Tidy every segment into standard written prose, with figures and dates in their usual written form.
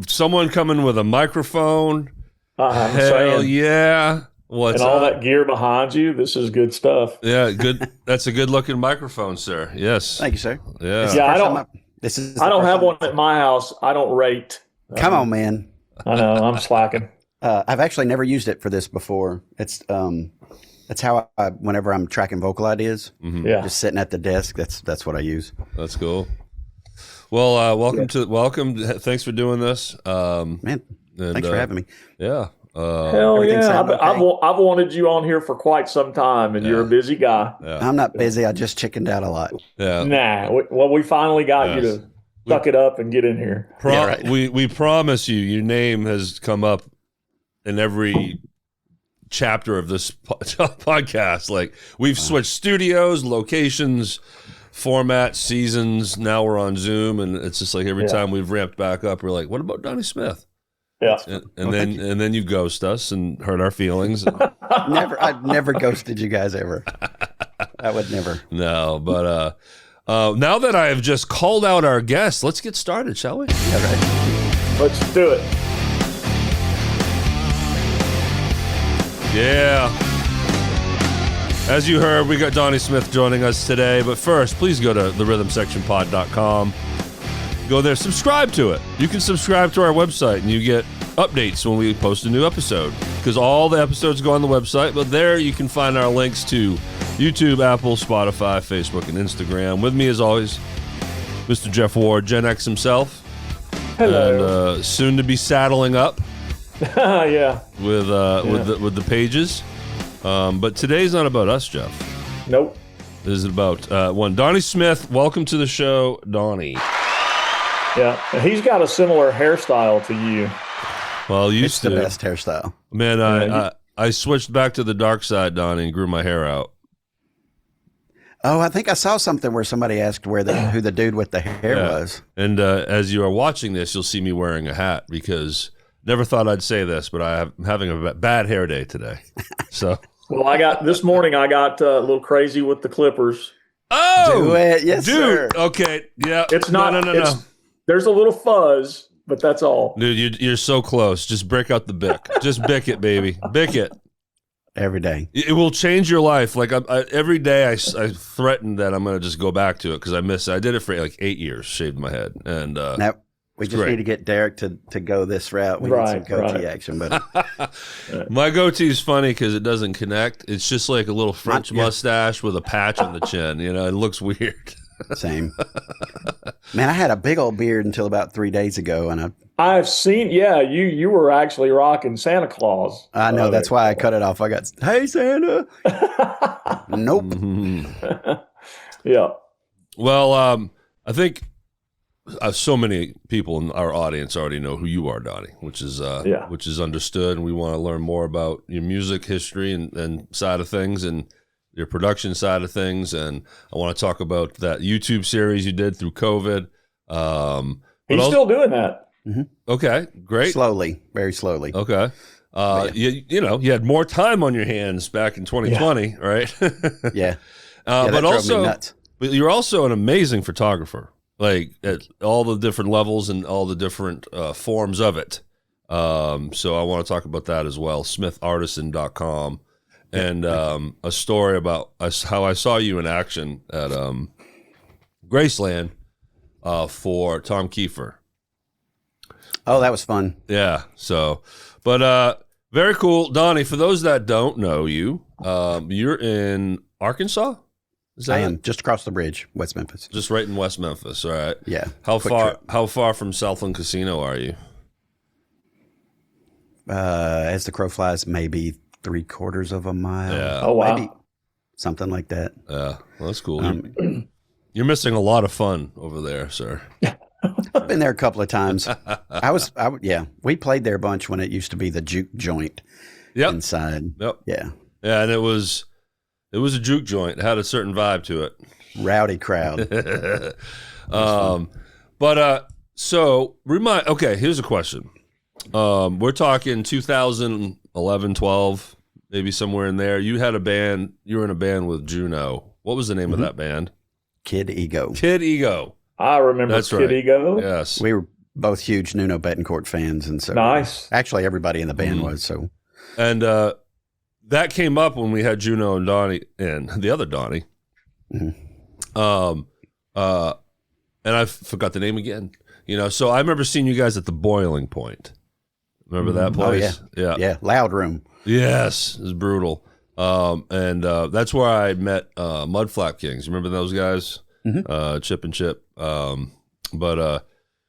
someone coming with a microphone. I'm Hell saying. yeah. What's and all up? that gear behind you. This is good stuff. Yeah, good. That's a good looking microphone, sir. Yes. Thank you, sir. Yeah. Yeah, I don't have one time. at my house. I don't rate. Come on, man. I know I'm slacking. I've actually never used it for this before. It's that's how whenever I'm tracking vocal ideas, Yeah. just sitting at the desk. That's what I use. That's cool. Well, welcome. Thanks for doing this. Man, thanks for having me. Yeah. Hell yeah! okay? I've wanted you on here for quite some time, and you're a busy guy. Yeah. I'm not busy. I just chickened out a lot. Yeah. Nah, we finally got you to suck it up and get in here. Right. We promise you, your name has come up in every chapter of this podcast. Like we've switched studios, locations, format, seasons. Now we're on Zoom, and it's just like every time we've ramped back up, we're like, "What about Donnie Smith?" Yeah, and then you ghost us and hurt our feelings. I've never ghosted you guys ever. I would never. No, but now that I have just called out our guests, let's get started, shall we? Yeah, right. let's do it. Yeah. As you heard, we got Donnie Smith joining us today. But first, please go to therhythmsectionpod.com. Go there, subscribe to it. You can subscribe to our website, and you get updates when we post a new episode. Because all the episodes go on the website, but there you can find our links to YouTube, Apple, Spotify, Facebook, and Instagram. With me, as always, Mr. Jeff Ward, Gen X himself. Hello. And soon to be saddling up. Yeah. With the pages. But today's not about us, Jeff. Nope. This is about Donnie Smith. Welcome to the show, Donnie. Yeah, he's got a similar hairstyle to you. Well, It's the best hairstyle. Man, I switched back to the dark side, Donnie, and grew my hair out. Oh, I think I saw something where somebody asked who the dude with the hair was. And as you are watching this, you'll see me wearing a hat because never thought I'd say this, but I'm having a bad hair day today. So, Well, this morning I got a little crazy with the clippers. oh, Do it. Yes, dude. sir. Okay, yeah. It's not. No. There's a little fuzz, but that's all. Dude, you're so close. Just break out the Bic. Just Bic it, baby. Bic it. Every day. It will change your life. Like every day, I threaten that I'm going to just go back to it because I miss it. I did it for like 8 years, shaved my head, and Now we just great. need to get Derek to go this route. We need some goatee action, but my goatee is funny because it doesn't connect. It's just like a little French mustache with a patch on the chin. You know, it looks weird. same. Man, I had a big old beard until about 3 days ago, and I've seen. Yeah, you were actually rocking Santa Claus. I know that's why I cut it off. I got, hey Santa. Nope. Yeah. Well, I think so many people in our audience already know who you are, Donnie, which is understood, and we want to learn more about your music history and side of things and your production side of things, and I want to talk about that YouTube series you did through COVID. He's still doing that. Mm-hmm. Okay, great. Slowly, very slowly. Okay. You had more time on your hands back in 2020, right? Yeah. But drove me also, nuts. but you're also an amazing photographer, like at all the different levels and all the different forms of it. So I want to talk about that as well. SmithArtisan.com. And a story about how I saw you in action at Graceland for Tom Kiefer. Oh, that was fun. Yeah. So, but very cool, Donnie. For those that don't know you, you're in Arkansas. I am just across the bridge, West Memphis. Just right in West Memphis. All right. Yeah. How quick far? trip. How far from Southland Casino are you? As the crow flies, maybe 3/4 of a mile. Yeah. Oh wow. Maybe something like that. Yeah. Well, that's cool. You're missing a lot of fun over there, sir. I've been there a couple of times. We played there a bunch when it used to be the juke joint inside. Yep. Yeah. Yeah, and it was a juke joint. It had a certain vibe to it. Rowdy crowd. Okay, here's a question. We're talking 2011, 12, maybe somewhere in there. You had a band, you were in a band with Juno. What was the name of that band? Kid Ego. Kid Ego. I remember That's Kid right. Ego. Yes. We were both huge Nuno Betancourt fans, and so Nice. actually everybody in the band was. So, and that came up when we had Juno and Donnie and the other Donnie. And I forgot the name again. So I remember seeing you guys at the Boiling Point. Remember that place? Oh, yeah, Loud Room. Yes, it was brutal. And that's where I met Mudflap Kings. Remember those guys? Chip and Chip. But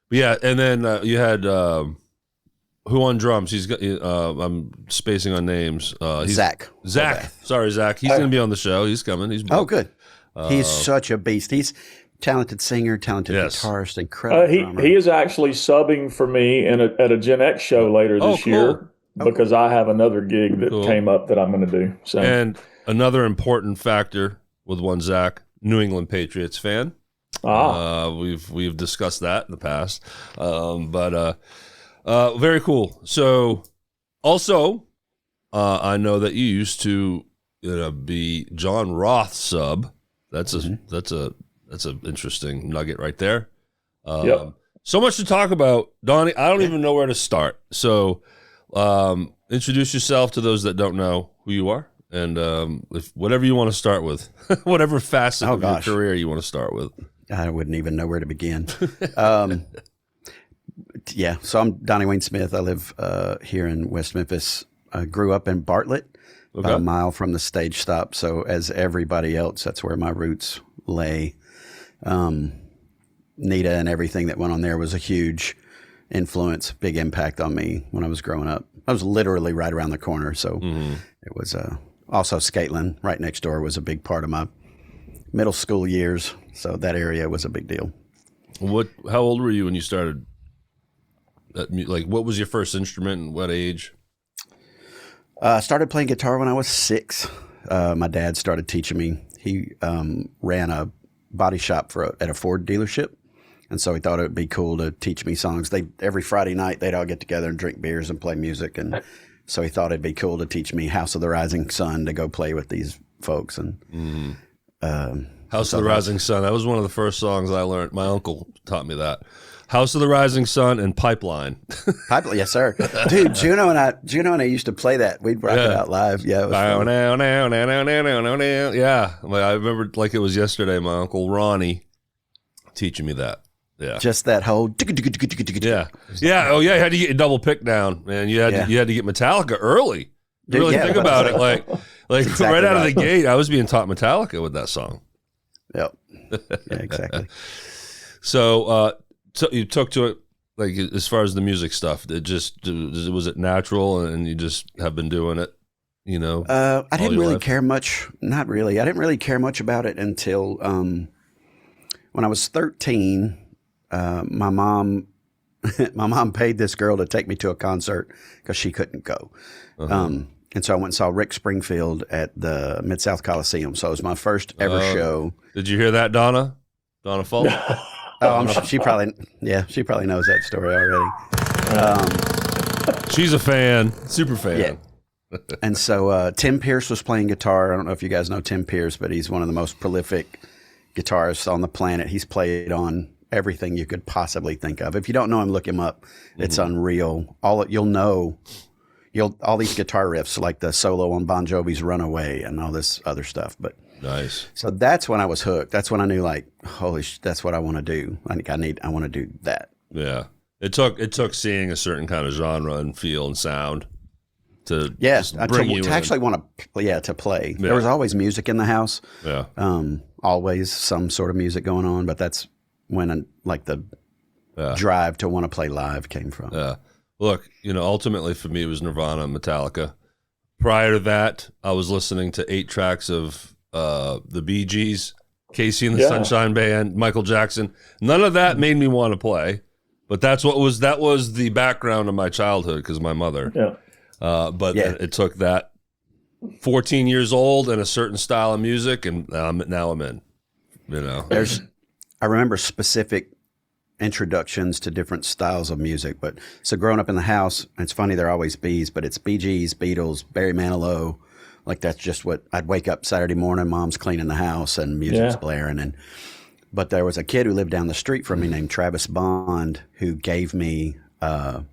yeah, and then you had who on drums? He's got. I'm spacing on names. Zach. Sorry, Zach. He's going to be on the show. He's coming. He's booked. Oh, good. He's such a beast. He's talented singer, talented guitarist, incredible drummer. He is actually subbing for me at a Gen X show later this year because I have another gig that came up that I'm going to do. So. And another important factor with one Zach, New England Patriots fan. We've discussed that in the past, but very cool. So also, I know that you used to be John Roth's sub. That's an interesting nugget right there. So much to talk about, Donnie. I don't even know where to start. So, introduce yourself to those that don't know who you are, and if whatever you want to start with, whatever facet of your career you want to start with. I wouldn't even know where to begin. So I'm Donnie Wayne Smith. I live here in West Memphis. I grew up in Bartlett, about a mile from the stage stop. So as everybody else, that's where my roots lay. Nita and everything that went on there was a huge influence, big impact on me when I was growing up. I was literally right around the corner. So it was also Skateland right next door was a big part of my middle school years. So that area was a big deal. How old were you when you started? What was your first instrument and what age? I started playing guitar when I was 6. My dad started teaching me. He ran a body shop at a Ford dealership, and so he thought it would be cool to teach me songs. Every Friday night they'd all get together and drink beers and play music, and so he thought it'd be cool to teach me "House of the Rising Sun" to go play with these folks. And House of the Rising Sun. That was one of the first songs I learned. My uncle taught me that. House of the Rising Sun and Pipeline. Pipeline, yes, sir. Dude, Juno and I used to play that. We'd rock it out live. Yeah, it was fun. Yeah, I remember like it was yesterday. My uncle Ronnie teaching me that. Yeah, just that whole. Yeah. Oh yeah, you had to get your double pick down, man. You had to get Metallica early. You really think about it, like exactly right out of the gate, I was being taught Metallica with that song. Yep. Yeah, exactly. So you took to it, like as far as the music stuff, was it natural and you just have been doing it, I didn't really care much. Not really. I didn't really care much about it until when I was 13. My mom paid this girl to take me to a concert because she couldn't go. And so I went and saw Rick Springfield at the Mid-South Coliseum. So it was my first ever show. Did you hear that, Donna? Donna Fulton? She probably knows that story already. She's a fan, super fan. Yeah. And so Tim Pierce was playing guitar. I don't know if you guys know Tim Pierce, but he's one of the most prolific guitarists on the planet. He's played on everything you could possibly think of. If you don't know him, look him up. It's unreal. All these guitar riffs, like the solo on Bon Jovi's "Runaway" and all this other stuff. But nice. So that's when I was hooked. That's when I knew, like, holy that's what I want to do. I want to do that. Yeah. It took seeing a certain kind of genre and feel and sound to bring you to in. actually want to play. Yeah. There was always music in the house. Yeah. Always some sort of music going on, but that's when the drive to want to play live came from. Yeah. Look, ultimately for me it was Nirvana and Metallica. Prior to that, I was listening to 8 tracks of the Bee Gees, Casey and the Sunshine Band, Michael Jackson. None of that made me want to play, but that was the background of my childhood because my mother. Yeah. It took that 14 years old and a certain style of music, and now I'm in. I remember specific introductions to different styles of music, but so growing up in the house, it's funny they're always Bees, but it's Bee Gees, Beatles, Barry Manilow. Like that's just what I'd wake up Saturday morning, mom's cleaning the house and music's blaring, But there was a kid who lived down the street from me named Travis Bond who gave me the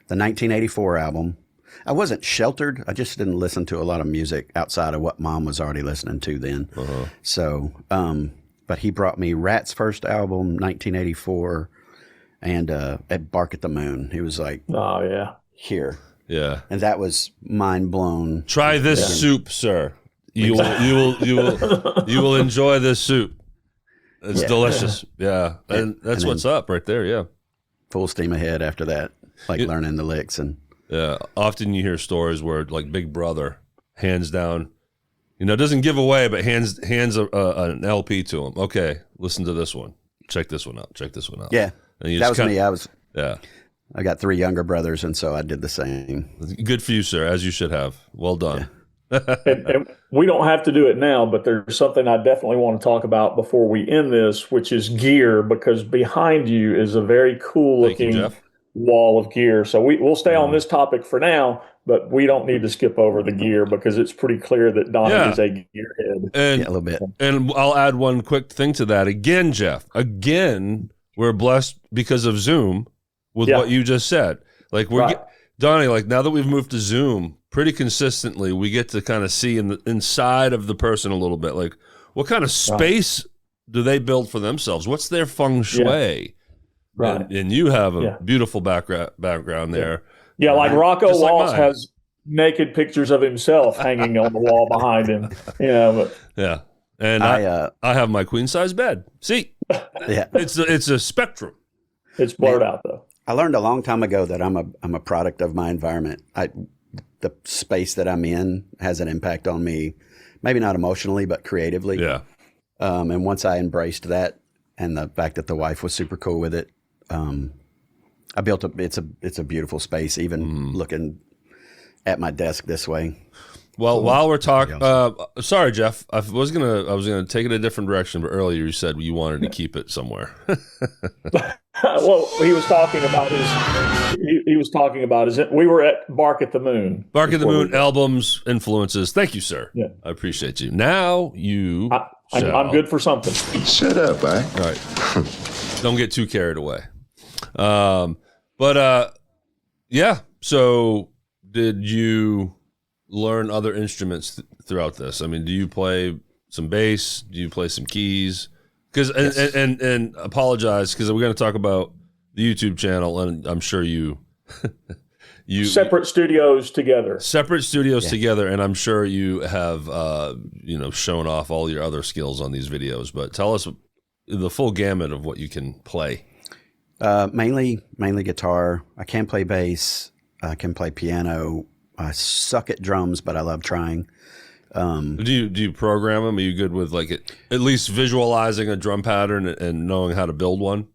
1984 album. I wasn't sheltered. I just didn't listen to a lot of music outside of what Mom was already listening to then. So, but he brought me Rat's first album, 1984, and at Bark at the Moon. He was like, "Oh yeah, here." Yeah. And that was mind blown. Try this soup, sir. You will enjoy this soup. It's delicious. Yeah. And that's what's up right there. Yeah. Full steam ahead after that, like learning the licks. And yeah. Often you hear stories where like Big Brother hands down, doesn't give away, but hands an LP to him. Okay, listen to this one. Check this one out. Check this one out. Yeah. That was me. I got 3 younger brothers, and so I did the same. Good for you, sir, as you should have. Well done. Yeah. and we don't have to do it now, but there's something I definitely want to talk about before we end this, which is gear, because behind you is a very cool looking wall of gear. So we'll stay on this topic for now, but we don't need to skip over the gear because it's pretty clear that Donnie is a gearhead. And, a little bit. And I'll add one quick thing to that. Again, Jeff, we're blessed because of Zoom with what you just said. Like Donnie, like now that we've moved to Zoom pretty consistently, we get to kind of see inside of the person a little bit. Like what kind of space do they build for themselves? What's their feng shui? Yeah. Right. And you have a beautiful background there. Yeah, like Rocco Waltz has naked pictures of himself hanging on the wall behind him. Yeah. And I have my queen size bed. See? It's a spectrum. It's blurred out though. I learned a long time ago that I'm a product of my environment. The space that I'm in has an impact on me, maybe not emotionally, but creatively. Yeah. And once I embraced that, and the fact that the wife was super cool with it, I built it's a beautiful space. Even looking at my desk this way. Well, while we're talking, sorry, Jeff, I was gonna take it a different direction, but earlier you said you wanted to keep it somewhere. Well, he was talking about his. We were at Bark at the Moon. Bark at the Moon albums, influences. Thank you, sir. Yeah, I appreciate you. Now you. I'm good for something. Shut up, eh? All right. Don't get too carried away. Yeah. So, did you learn other instruments throughout this? I mean, do you play some bass? Do you play some keys? Because and apologize because we're going to talk about the YouTube channel, and I'm sure you separate studios together, together, and I'm sure you have shown off all your other skills on these videos. But tell us the full gamut of what you can play. Mainly guitar. I can play bass. I can play piano. I suck at drums, but I love trying. Do you program them? Are you good with at least visualizing a drum pattern and knowing how to build one?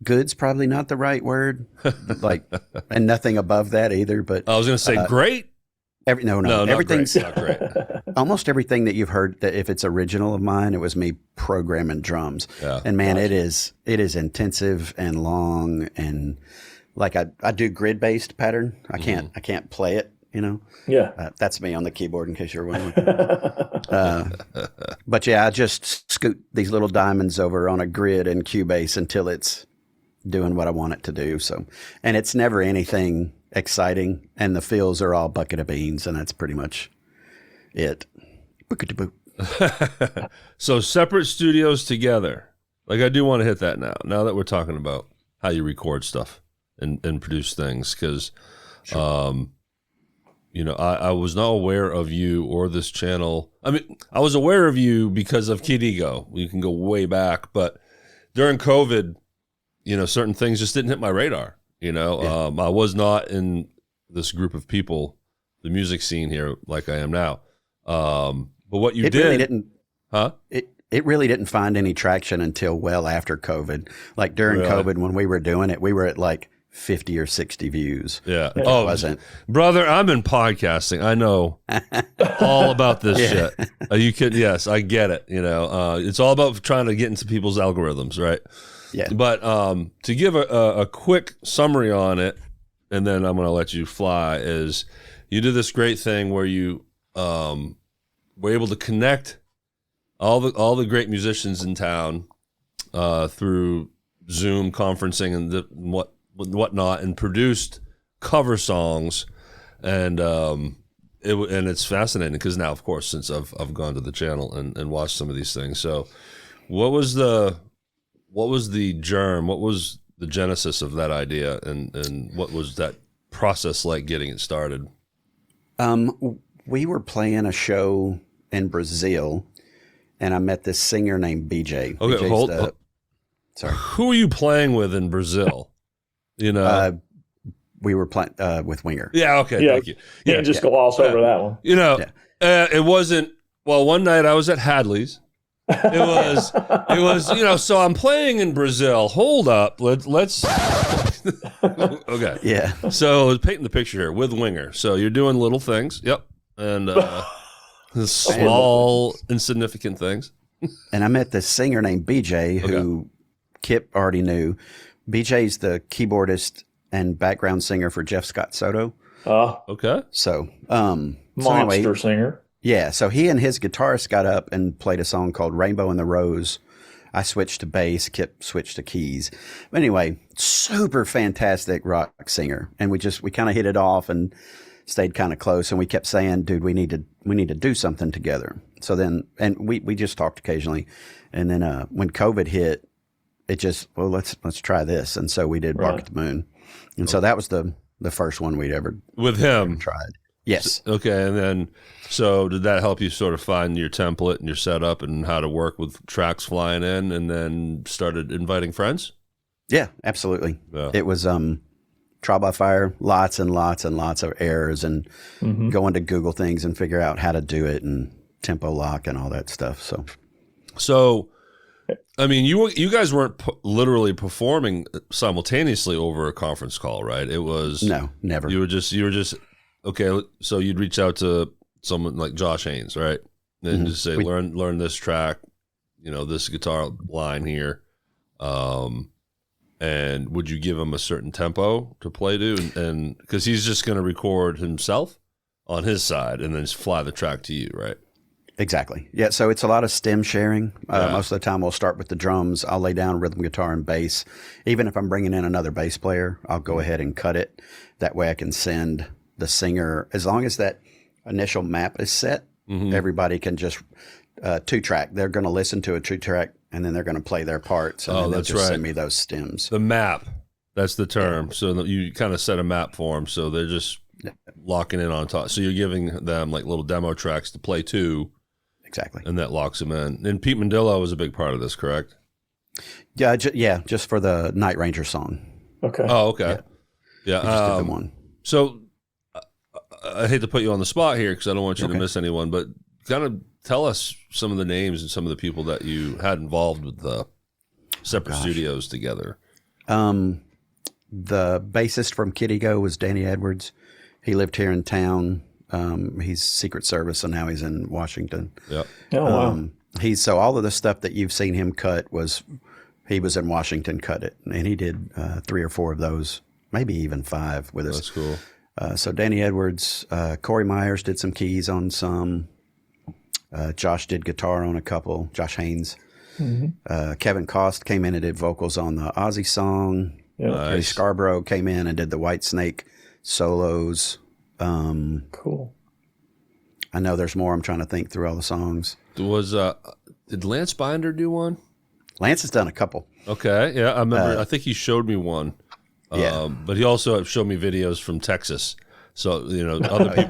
Good's probably not the right word, and nothing above that either. But I was going to say great. No, everything's not great. Almost everything that you've heard, that if it's original of mine, it was me programming drums. Yeah. And man, it is intensive and long, and like I do grid based pattern. I can't play it. Yeah. That's me on the keyboard, in case you're wondering. But yeah, I just scoot these little diamonds over on a grid in Cubase until it's doing what I want it to do. So, and it's never anything exciting, and the fills are all bucket of beans, and that's pretty much it. So separate studios together. Like I do want to hit that now that we're talking about how you record stuff and produce things, because sure. I was not aware of you or this channel. I mean, I was aware of you because of Kid Ego. You can go way back, but during COVID, certain things just didn't hit my radar. I was not in this group of people, the music scene here, like I am now. But what you really didn't, huh? It really didn't find any traction until well after COVID. Like during COVID, when we were doing it, we were at like 50 or 60 views. Yeah. It wasn't. Brother, I'm in podcasting. I know all about this shit. You could, yes, I get it. It's all about trying to get into people's algorithms, right? Yeah. But to give a quick summary on it, and then I'm going to let you fly, is you did this great thing where you were able to connect all the great musicians in town through Zoom conferencing and whatnot, and produced cover songs, and it's fascinating because now, of course, since I've gone to the channel and watched some of these things. So, what was the germ? What was the genesis of that idea, and what was that process like getting it started? We were playing a show in Brazil, and I met this singer named BJ. Okay, BJ's sorry. Who are you playing with in Brazil? You know, we were playing with Winger. Yeah. Okay. Yeah, Thank you. Yeah, just gloss over that one. You know, it wasn't. Well, one night I was at Hadley's. It was. You know, so I'm playing in Brazil. Hold up. Let's. Okay. Yeah. So painting the picture here with Winger. So you're doing little things. Yep. And small, insignificant things. And I met this singer named BJ who Kip already knew. BJ's the keyboardist and background singer for Jeff Scott Soto. Okay. So, monster singer. Yeah. So he and his guitarist got up and played a song called Rainbow in the Rose. I switched to bass. Kip switched to keys. But anyway, super fantastic rock singer. And we kind of hit it off and stayed kind of close. And we kept saying, dude, we need to do something together. So then, and we just talked occasionally. And then, when COVID hit, it just, well, let's try this. And so we did Bark at the Moon. And so that was the first one we'd ever with him tried. Yes. Okay. And then, so did that help you sort of find your template and your setup and how to work with tracks flying in, and then started inviting friends? Yeah, absolutely. Yeah. It was trial by fire, lots and lots and lots of errors, and going to Google things and figure out how to do it, and tempo lock and all that stuff. So I mean, you guys weren't literally performing simultaneously over a conference call, right? It was no, never. You were just okay. So you'd reach out to someone like Josh Haynes, right? And just say, learn this track, you know, this guitar line here. And would you give him a certain tempo to play to? And because he's just going to record himself on his side and then just fly the track to you, right? Exactly. Yeah. So it's a lot of stem sharing. Most of the time we'll start with the drums. I'll lay down rhythm guitar and bass. Even if I'm bringing in another bass player, I'll go ahead and cut it. That way I can send the singer, as long as that initial map is set, everybody can just 2-track. They're going to listen to a 2-track and then they're going to play their parts. And then they'll just send me those stems. The map. That's the term. Yeah. So you kind of set a map for them. So they're just locking in on top. So you're giving them like little demo tracks to play to. Exactly. And that locks them in. And Pete Mandillo was a big part of this, correct? Yeah, just for the Night Ranger song. Okay. Oh, okay. Yeah. Just did the one. So I hate to put you on the spot here because I don't want you to miss anyone, but kind of tell us some of the names and some of the people that you had involved with the separate studios together. The bassist from Kitty Go was Danny Edwards. He lived here in town. He's Secret Service, and now he's in Washington. Yep. Oh, wow. So all of the stuff that you've seen him cut he was in Washington, cut it, and he did 3 or 4 of those, maybe even 5 with us. That's cool. So Danny Edwards, Corey Myers did some keys on some. Josh did guitar on a couple. Josh Haynes. Kevin Cost came in and did vocals on the Ozzy song. Yeah. Nice. Harry Scarborough came in and did the White Snake solos. Cool. I know there's more. I'm trying to think through all the songs. Did Lance Binder do one? Lance has done a couple. Okay, yeah, I remember. I think he showed me one. Yeah, but he also showed me videos from Texas. So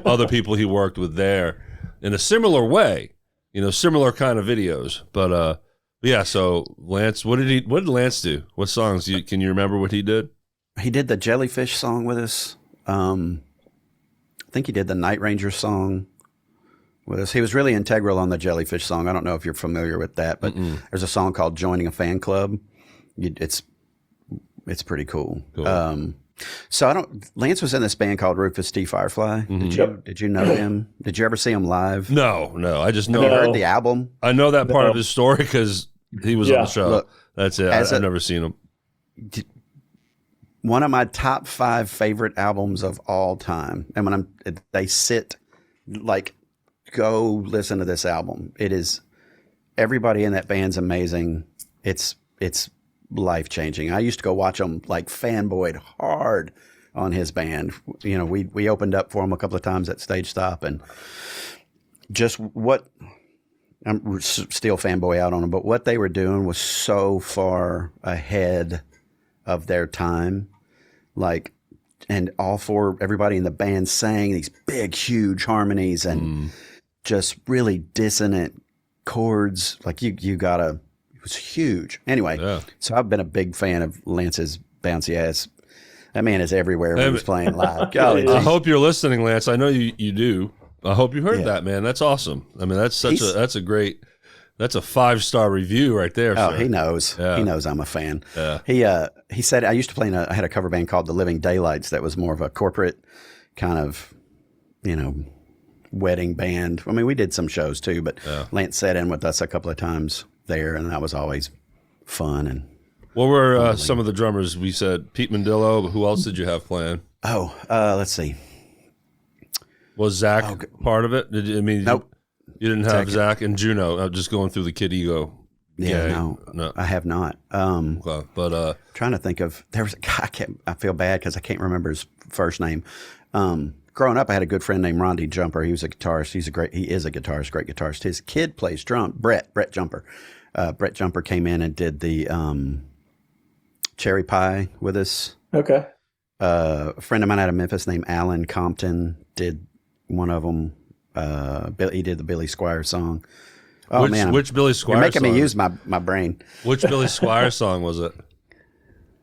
other people he worked with there in a similar way. Similar kind of videos. But yeah. So Lance, what did Lance do? What songs? Can you remember what he did? He did the Jellyfish song with us. I think he did the Night Ranger song with us. He was really integral on the Jellyfish song. I don't know if you're familiar with that, but there's a song called Joining a Fan Club. It's pretty cool. So Lance was in this band called Rufus T. Firefly. Did you know him? Did you ever see him live? No. I just know. Have you heard the album? I know that part of his story because he was on the show. Look, that's it. I've never seen him. One of my top 5 favorite albums of all time. And when they sit, like, go listen to this album. It is, everybody in that band's amazing. It's it's life changing. I used to go watch him like fanboyed hard on his band. You know, we opened up for him a couple of times at Stage Stop, and just what I'm still fanboy out on them, but what they were doing was so far ahead of their time. Like, and everybody in the band sang these big, huge harmonies and just really dissonant chords. Like it was huge. Anyway, so I've been a big fan of Lance's bouncy ass. That man is everywhere when he's playing live. Golly, I hope you're listening, Lance. I know you do. I hope you heard that, man. That's awesome. I mean, that's a 5-star review right there. Oh, sir. he knows. Yeah. He knows I'm a fan. Yeah. He said I used to play I had a cover band called the Living Daylights that was more of a corporate kind of, wedding band. I mean, we did some shows too, but Lance sat in with us a couple of times there, and that was always fun. And what were some of the drummers? We said Pete Mandillo, but who else did you have playing? Oh, let's see. Was Zach part of it? Nope. You didn't have Zach and Juno. Just going through the Kid Ego. Yeah, no, I have not. But trying to think of, there was a guy. I feel bad because I can't remember his first name. Growing up, I had a good friend named Rondi Jumper. He was a guitarist. He is a guitarist, great guitarist. His kid plays drum. Brett Jumper. Brett Jumper came in and did the Cherry Pie with us. Okay. A friend of mine out of Memphis named Alan Compton did one of them. He did the Billy Squire song. Oh, which Billy Squire you're making song? Me use my brain. Which Billy Squire song was it?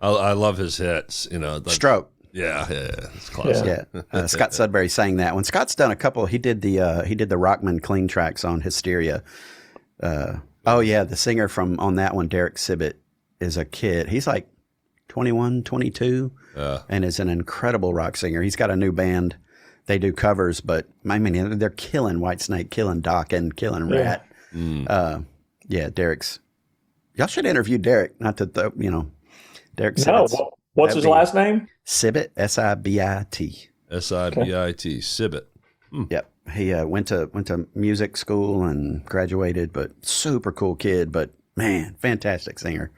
I love his hits. Stroke. Yeah, it's classic. Yeah, Scott Sudbury sang that one. Scott's done a couple. He did the Rockman clean tracks on Hysteria. The singer on that one, Derek Sibbett, is a kid. He's like 21, 22, and is an incredible rock singer. He's got a new band. They do covers, but I mean, they're killing Whitesnake, killing Dokken, killing Rat. Derek's. Y'all should interview Derek. Not to Derek. No, what's his last name? Sibbett, S-I-B-I-T. S-I-B-I-T, Sibbett. Yep. He went to music school and graduated, but super cool kid. But man, fantastic singer.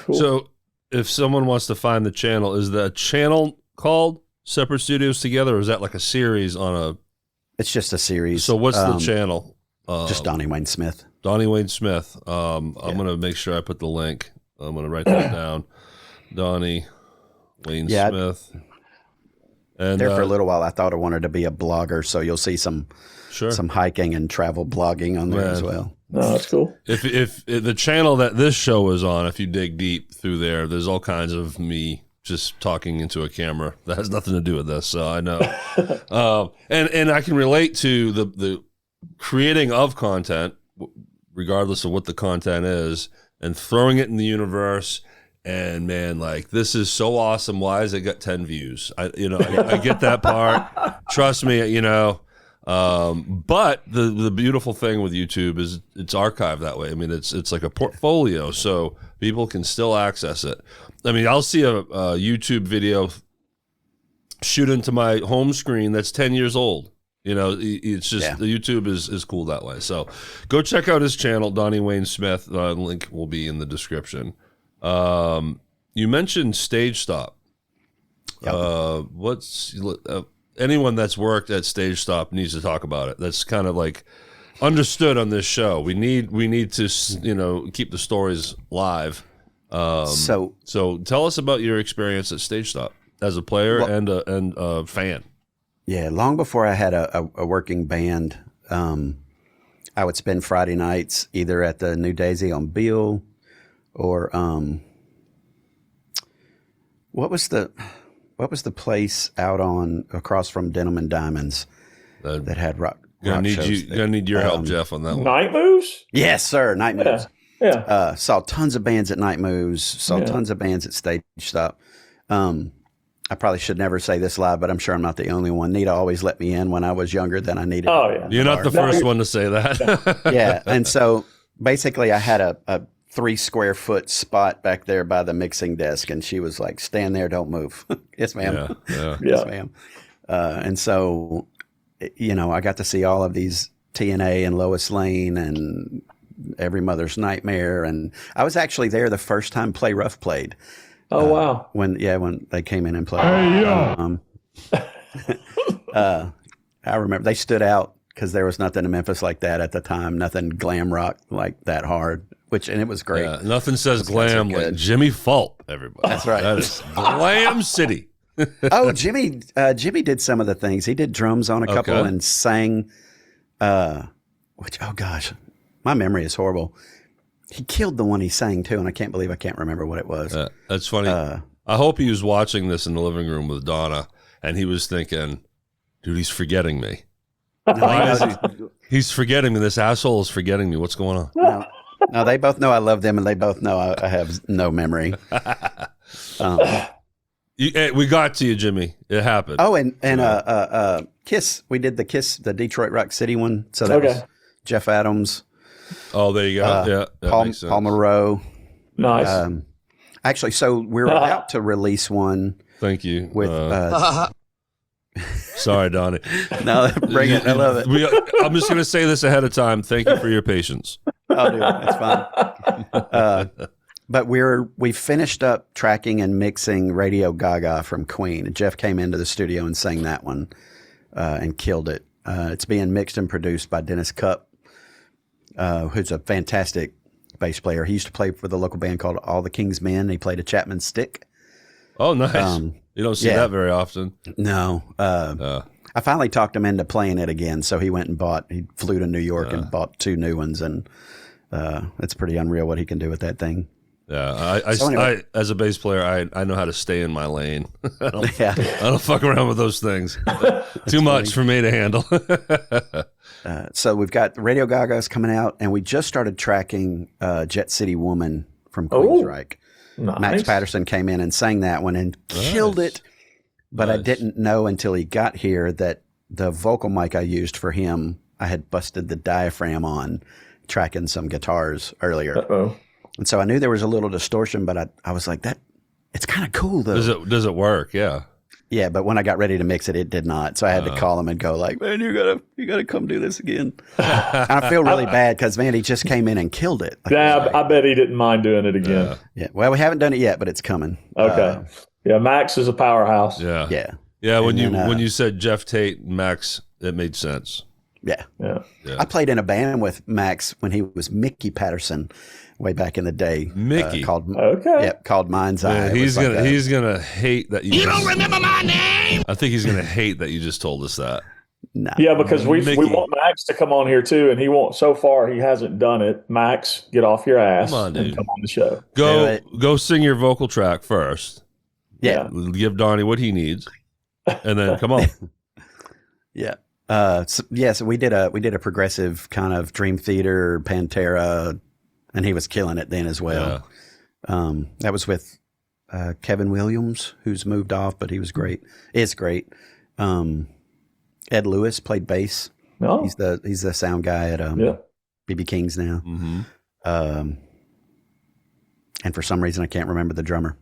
Cool. So, if someone wants to find the channel, is the channel called Separate Studios Together, or is that like a series on a? It's just a series. So, what's the channel? Just Donnie Wayne Smith. Donnie Wayne Smith. I'm going to make sure I put the link. I'm going to write that down. Donnie Wayne Smith. And there for a little while, I thought I wanted to be a blogger, so you'll see some hiking and travel blogging on there as well. No, that's cool. If the channel that this show is on, if you dig deep through there's all kinds of me just talking into a camera that has nothing to do with this. So I know, and I can relate to the creating of content, regardless of what the content is, and throwing it in the universe. And man, like, this is so awesome. Why has it got 10 views? I get that part. Trust me, but the beautiful thing with YouTube is it's archived that way. I mean, it's like a portfolio, so people can still access it. I mean, I'll see a YouTube video shoot into my home screen that's 10 years old. It's just the YouTube is cool that way. So go check out his channel, Donnie Wayne Smith. The link will be in the description. You mentioned Stage Stop. Yep. Anyone that's worked at Stage Stop needs to talk about it. That's kind of like understood on this show. We need to keep the stories live. So tell us about your experience at Stage Stop as a player and a fan. Yeah, long before I had a working band, I would spend Friday nights either at the New Daisy on Beale or what was the place out on across from Denim and Diamonds that had rock shows? Gonna need your help, Jeff, on that one. Night Moves? Yes, sir. Night Moves. Yeah. Saw tons of bands at Night Moves. Saw tons of bands at Stage Stop. I probably should never say this live, but I'm sure I'm not the only one. Nita always let me in when I was younger than I needed. Oh, yeah. You're not the first one to say that. Yeah. And so basically I had a 3 square foot spot back there by the mixing desk, and she was like, stand there, don't move. Yes, ma'am. Yeah. Yes, ma'am. And so, I got to see all of these TNA and Lois Lane and every mother's nightmare. And I was actually there the first time Play Rough played. Oh, wow. When they came in and played. I remember they stood out because there was nothing in Memphis like that at the time. Nothing glam rock like that hard, and it was great. Yeah, nothing says glam like Jimmy Fault, everybody. That's right. That is Glam City. Oh, Jimmy did some of the things. He did drums on a couple and sang, oh gosh, my memory is horrible. He killed the one he sang too, and I can't believe I can't remember what it was. That's funny. I hope he was watching this in the living room with Donna, and he was thinking, dude, he's forgetting me. Why is he's forgetting me. This asshole is forgetting me. What's going on? No, they both know I love them, and they both know I have no memory. We got to you, Jimmy. It happened. Oh, and Kiss. We did the Detroit Rock City one. So that was Jeff Adams. Oh, there you go. Paul Moreau. Nice. Actually, so we're about to release one. Thank you. With sorry, Donnie. No, bring it. I love it. I'm just going to say this ahead of time. Thank you for your patience. Oh, dude, that's fine. But we finished up tracking and mixing Radio Gaga from Queen. Jeff came into the studio and sang that one and killed it. It's being mixed and produced by Dennis Cupp, who's a fantastic bass player. He used to play for the local band called All the King's Men. He played a Chapman stick. Oh, nice. You don't see that very often. No. I finally talked him into playing it again, so he flew to New York and bought 2 new ones, and it's pretty unreal what he can do with that thing. Yeah, I as a bass player, I know how to stay in my lane. I don't fuck around with those things. Too much for me to handle. So we've got Radio Gaga's coming out, and we just started tracking Jet City Woman from Queensryche. Nice. Max Patterson came in and sang that one and killed it, but I didn't know until he got here that the vocal mic I used for him, I had busted the diaphragm on tracking some guitars earlier. Uh-oh. And so I knew there was a little distortion, but I was like, it's kind of cool though. Does it work? Yeah. Yeah, but when I got ready to mix it, it did not. So I had to call him and go like, man, you gotta come do this again. And I feel really bad because, man, he just came in and killed it. I bet he didn't mind doing it again. Yeah. Well, we haven't done it yet, but it's coming. Okay. Max is a powerhouse. Yeah. Yeah. Yeah. When you said Jeff Tate and Max, it made sense. Yeah. I played in a band with Max when he was Mickey Patterson way back in the day. Mickey called Mind's Eye. Yeah, he's gonna hate that you don't remember my name. I think he's gonna hate that you just told us that. No. Yeah, because we want Max to come on here too, and he won't. So far, he hasn't done it. Max, get off your ass and come on the show. Go sing your vocal track first. Yeah. Give Donnie what he needs, and then come on. Yeah. So we did a progressive kind of Dream Theater, Pantera, and he was killing it then as well. Yeah. That was with Kevin Williams, who's moved off, but he was great. It's great. Ed Lewis played bass. Oh. He's the sound guy at BB King's now. Mm-hmm. And for some reason, I can't remember the drummer.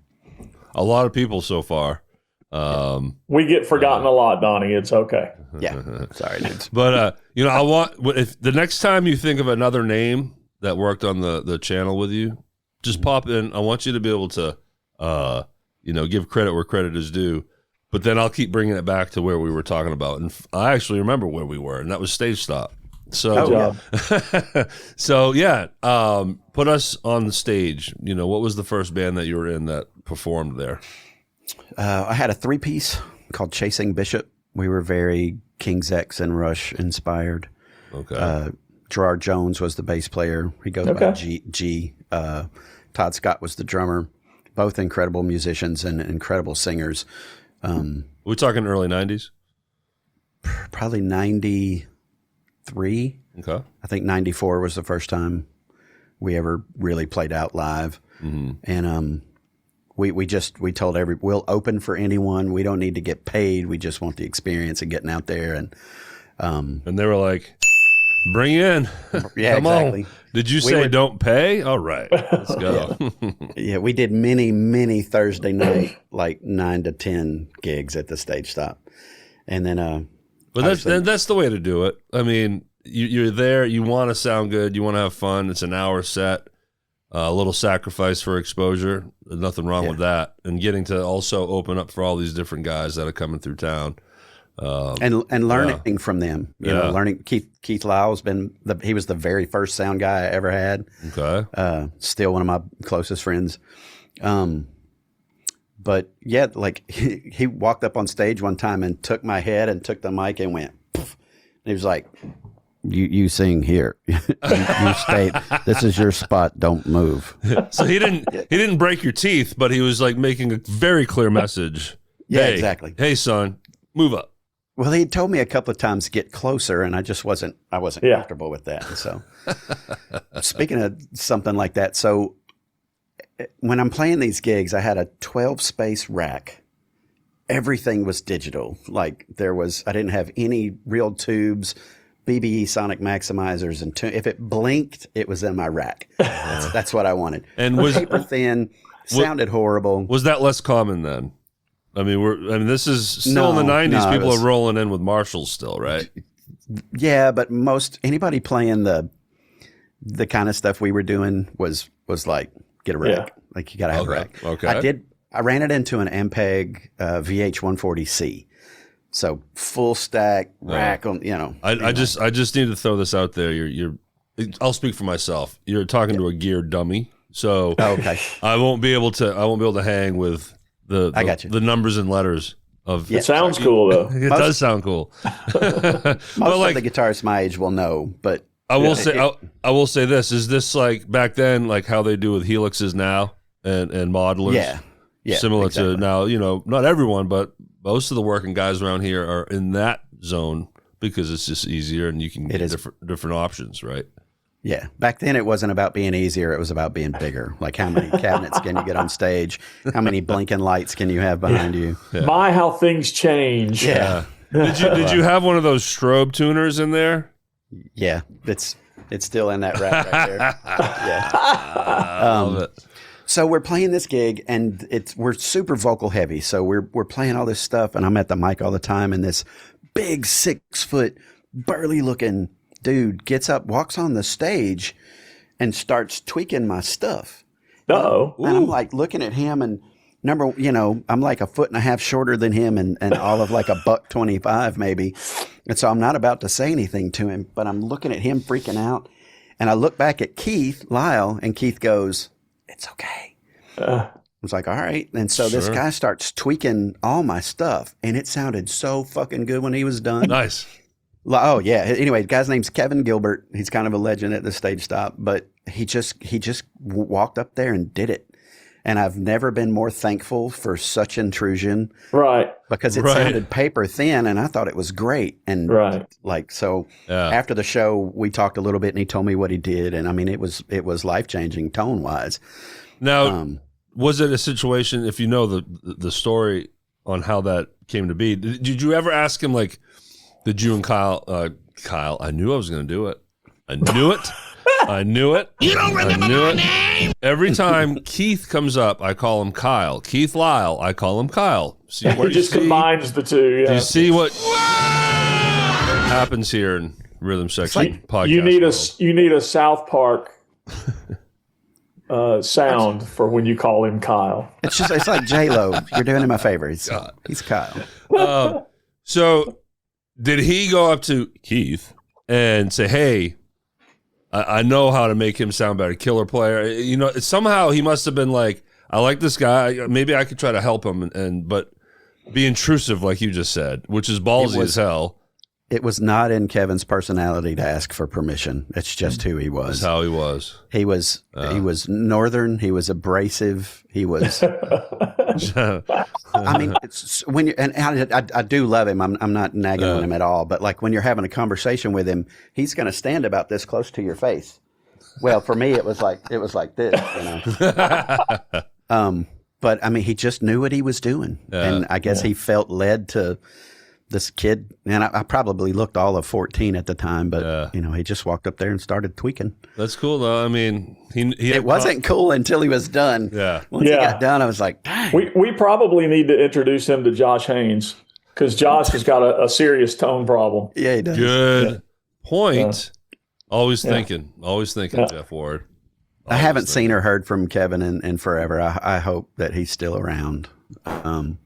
A lot of people so far. We get forgotten a lot, Donnie. It's okay. Yeah. Sorry, dudes. But I want, if the next time you think of another name that worked on the channel with you, just pop in. I want you to be able to, give credit where credit is due. But then I'll keep bringing it back to where we were talking about, and I actually remember where we were, and that was Stage Stop. So, put us on the stage. What was the first band that you were in that performed there? I had a 3-piece called Chasing Bishop. We were very King's X and Rush inspired. Okay. Gerard Jones was the bass player. He goes by G. Todd Scott was the drummer. Both incredible musicians and incredible singers. We're talking early 90s? Probably 93. Okay. I think 94 was the first time we ever really played out live. Mm-hmm. And we told we'll open for anyone. We don't need to get paid. We just want the experience of getting out there. And they were like, bring it in. Yeah, Come exactly. on. Did you say don't pay? All right, let's go. Yeah, we did many Thursday night, like 9 to 10 gigs at the Stage Stop. And then, but that's the way to do it. I mean, you're there. You want to sound good. You want to have fun. It's an hour set. A little sacrifice for exposure. There's nothing wrong with that. And getting to also open up for all these different guys that are coming through town. And learning from them. You know, learning. Keith Lyle's he was the very first sound guy I ever had. Okay. Still one of my closest friends. But yeah, like he walked up on stage one time and took my head and took the mic and went, poof. And he was like, You sing here. you stay. This is your spot. Don't move. So he didn't break your teeth, but he was like making a very clear message. Yeah, hey, exactly. Hey, son, move up. Well, he told me a couple of times to get closer, and I just wasn't comfortable with that. So, speaking of something like that, so when I'm playing these gigs, I had a 12-space rack. Everything was digital. Like I didn't have any real tubes. BBE sonic maximizers, and if it blinked, it was in my rack. That's what I wanted. And was paper thin, sounded horrible. Was that less common then? I mean, this is still in the 90s. People are rolling in with Marshalls still, right? Yeah, but anybody playing the kind of stuff we were doing was like get a rack. Yeah. Like you got to have a rack. Okay. I ran it into an Ampeg VH140C. So full stack rack on, I just need to throw this out there. I'll speak for myself. You're talking to a gear dummy, so okay. I won't be able to hang with the numbers and letters of. It sounds cool though. It does sound cool. Most of the guitarists my age will know, but I will say this: is this like back then, like how they do with helixes now and modelers? Yeah, similar exactly. to now. Not everyone, but most of the working guys around here are in that zone because it's just easier and you can get different options, right? Yeah. Back then it wasn't about being easier. It was about being bigger. Like how many cabinets can you get on stage? How many blinking lights can you have behind you? Yeah. My, how things change. Yeah. Did you have one of those strobe tuners in there? Yeah. It's still in that rack right there. Yeah. I love it. So we're playing this gig, and we're super vocal heavy. So we're playing all this stuff, and I'm at the mic all the time. And this big 6-foot burly looking dude gets up, walks on the stage, and starts tweaking my stuff. Uh-oh. And I'm like looking at him, and I'm like 1.5 feet shorter than him, and all of like $1.25 maybe. And so I'm not about to say anything to him, but I'm looking at him freaking out, and I look back at Keith Lyle, and Keith goes, "It's okay." I was like, all right. And so this guy starts tweaking all my stuff, and it sounded so fucking good when he was done. Nice. Oh, yeah. Anyway, the guy's name's Kevin Gilbert. He's kind of a legend at the stage stop, but he just walked up there and did it. And I've never been more thankful for such intrusion. Right. Because it sounded paper thin, and I thought it was great. And after the show, we talked a little bit, and he told me what he did. And I mean, it was life-changing tone-wise. Now, was it a situation, if you know the story on how that came to be, did you ever ask him, like, did you and Kyle, I knew I was going to do it. I knew it. I knew it. You don't remember my name? Every time Keith comes up, I call him Kyle. Keith Lyle, I call him Kyle. He just combines the two. Yeah. Do you see what happens here in Rhythm Section podcast? You need a South Park sound for when you call him Kyle. It's like J-Lo. You're doing him a favor. He's Kyle. So did he go up to Keith and say, hey, I know how to make him sound better, killer player? Somehow he must have been like, I like this guy. Maybe I could try to help him, but be intrusive, like you just said, which is ballsy as hell. It was not in Kevin's personality to ask for permission. It's just who he was. That's how he was. He was northern. He was abrasive. He was. I mean, it's when you and I do love him. I'm not nagging on him at all. But like when you're having a conversation with him, he's going to stand about this close to your face. Well, for me, it was like this. But I mean, he just knew what he was doing, and I guess he felt led to. This kid, and I probably looked all of 14 at the time, but he just walked up there and started tweaking. That's cool, though. I mean, it wasn't cool until he was done. Yeah. Once he got done, I was like, dang. We probably need to introduce him to Josh Haynes because Josh has got a serious tone problem. Yeah, he does. Good. point. Always thinking, Jeff Ward. I haven't seen or heard from Kevin in forever. I hope that he's still around. Not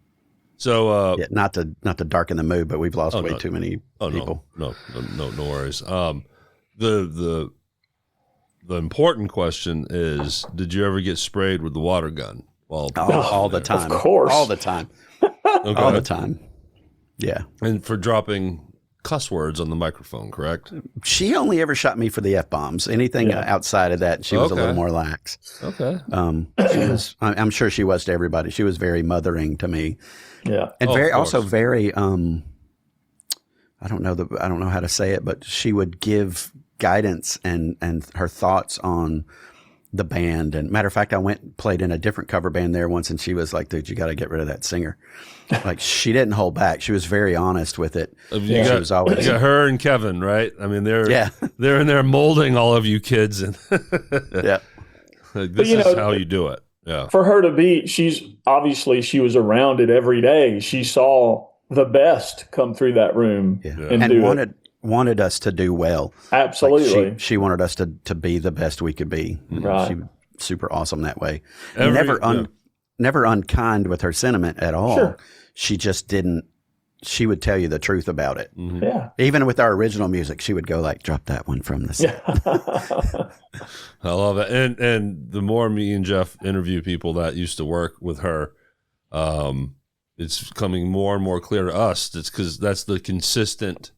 to darken the mood, but we've lost way too many people. No worries. The important question is, did you ever get sprayed with the water gun? Well, all the time. Of course. All the time. Okay. All the time. Yeah. And for dropping cuss words on the microphone, correct? She only ever shot me for the F-bombs. Anything outside of that, she was a little more lax. Okay. I'm sure she was to everybody. She was very mothering to me. Yeah. And very, I don't know how to say it, but she would give guidance and her thoughts on the band. And matter of fact, I went and played in a different cover band there once, and she was like, dude, you got to get rid of that singer. Like, she didn't hold back. She was very honest with it. You got her and Kevin, right? I mean, they're in there molding all of you kids. And this is how you do it. Yeah. For her to be, she was around it every day. She saw the best come through that room and wanted us to do well. Absolutely. Like she wanted us to be the best we could be. Right. She was super awesome that way. Never unkind with her sentiment at all. Sure. She just didn't. She would tell you the truth about it. Mm-hmm. Yeah. Even with our original music, she would go like, drop that one from the set. I love it. And the more me and Jeff interview people that used to work with her, it's becoming more and more clear to us. It's because that's the consistent,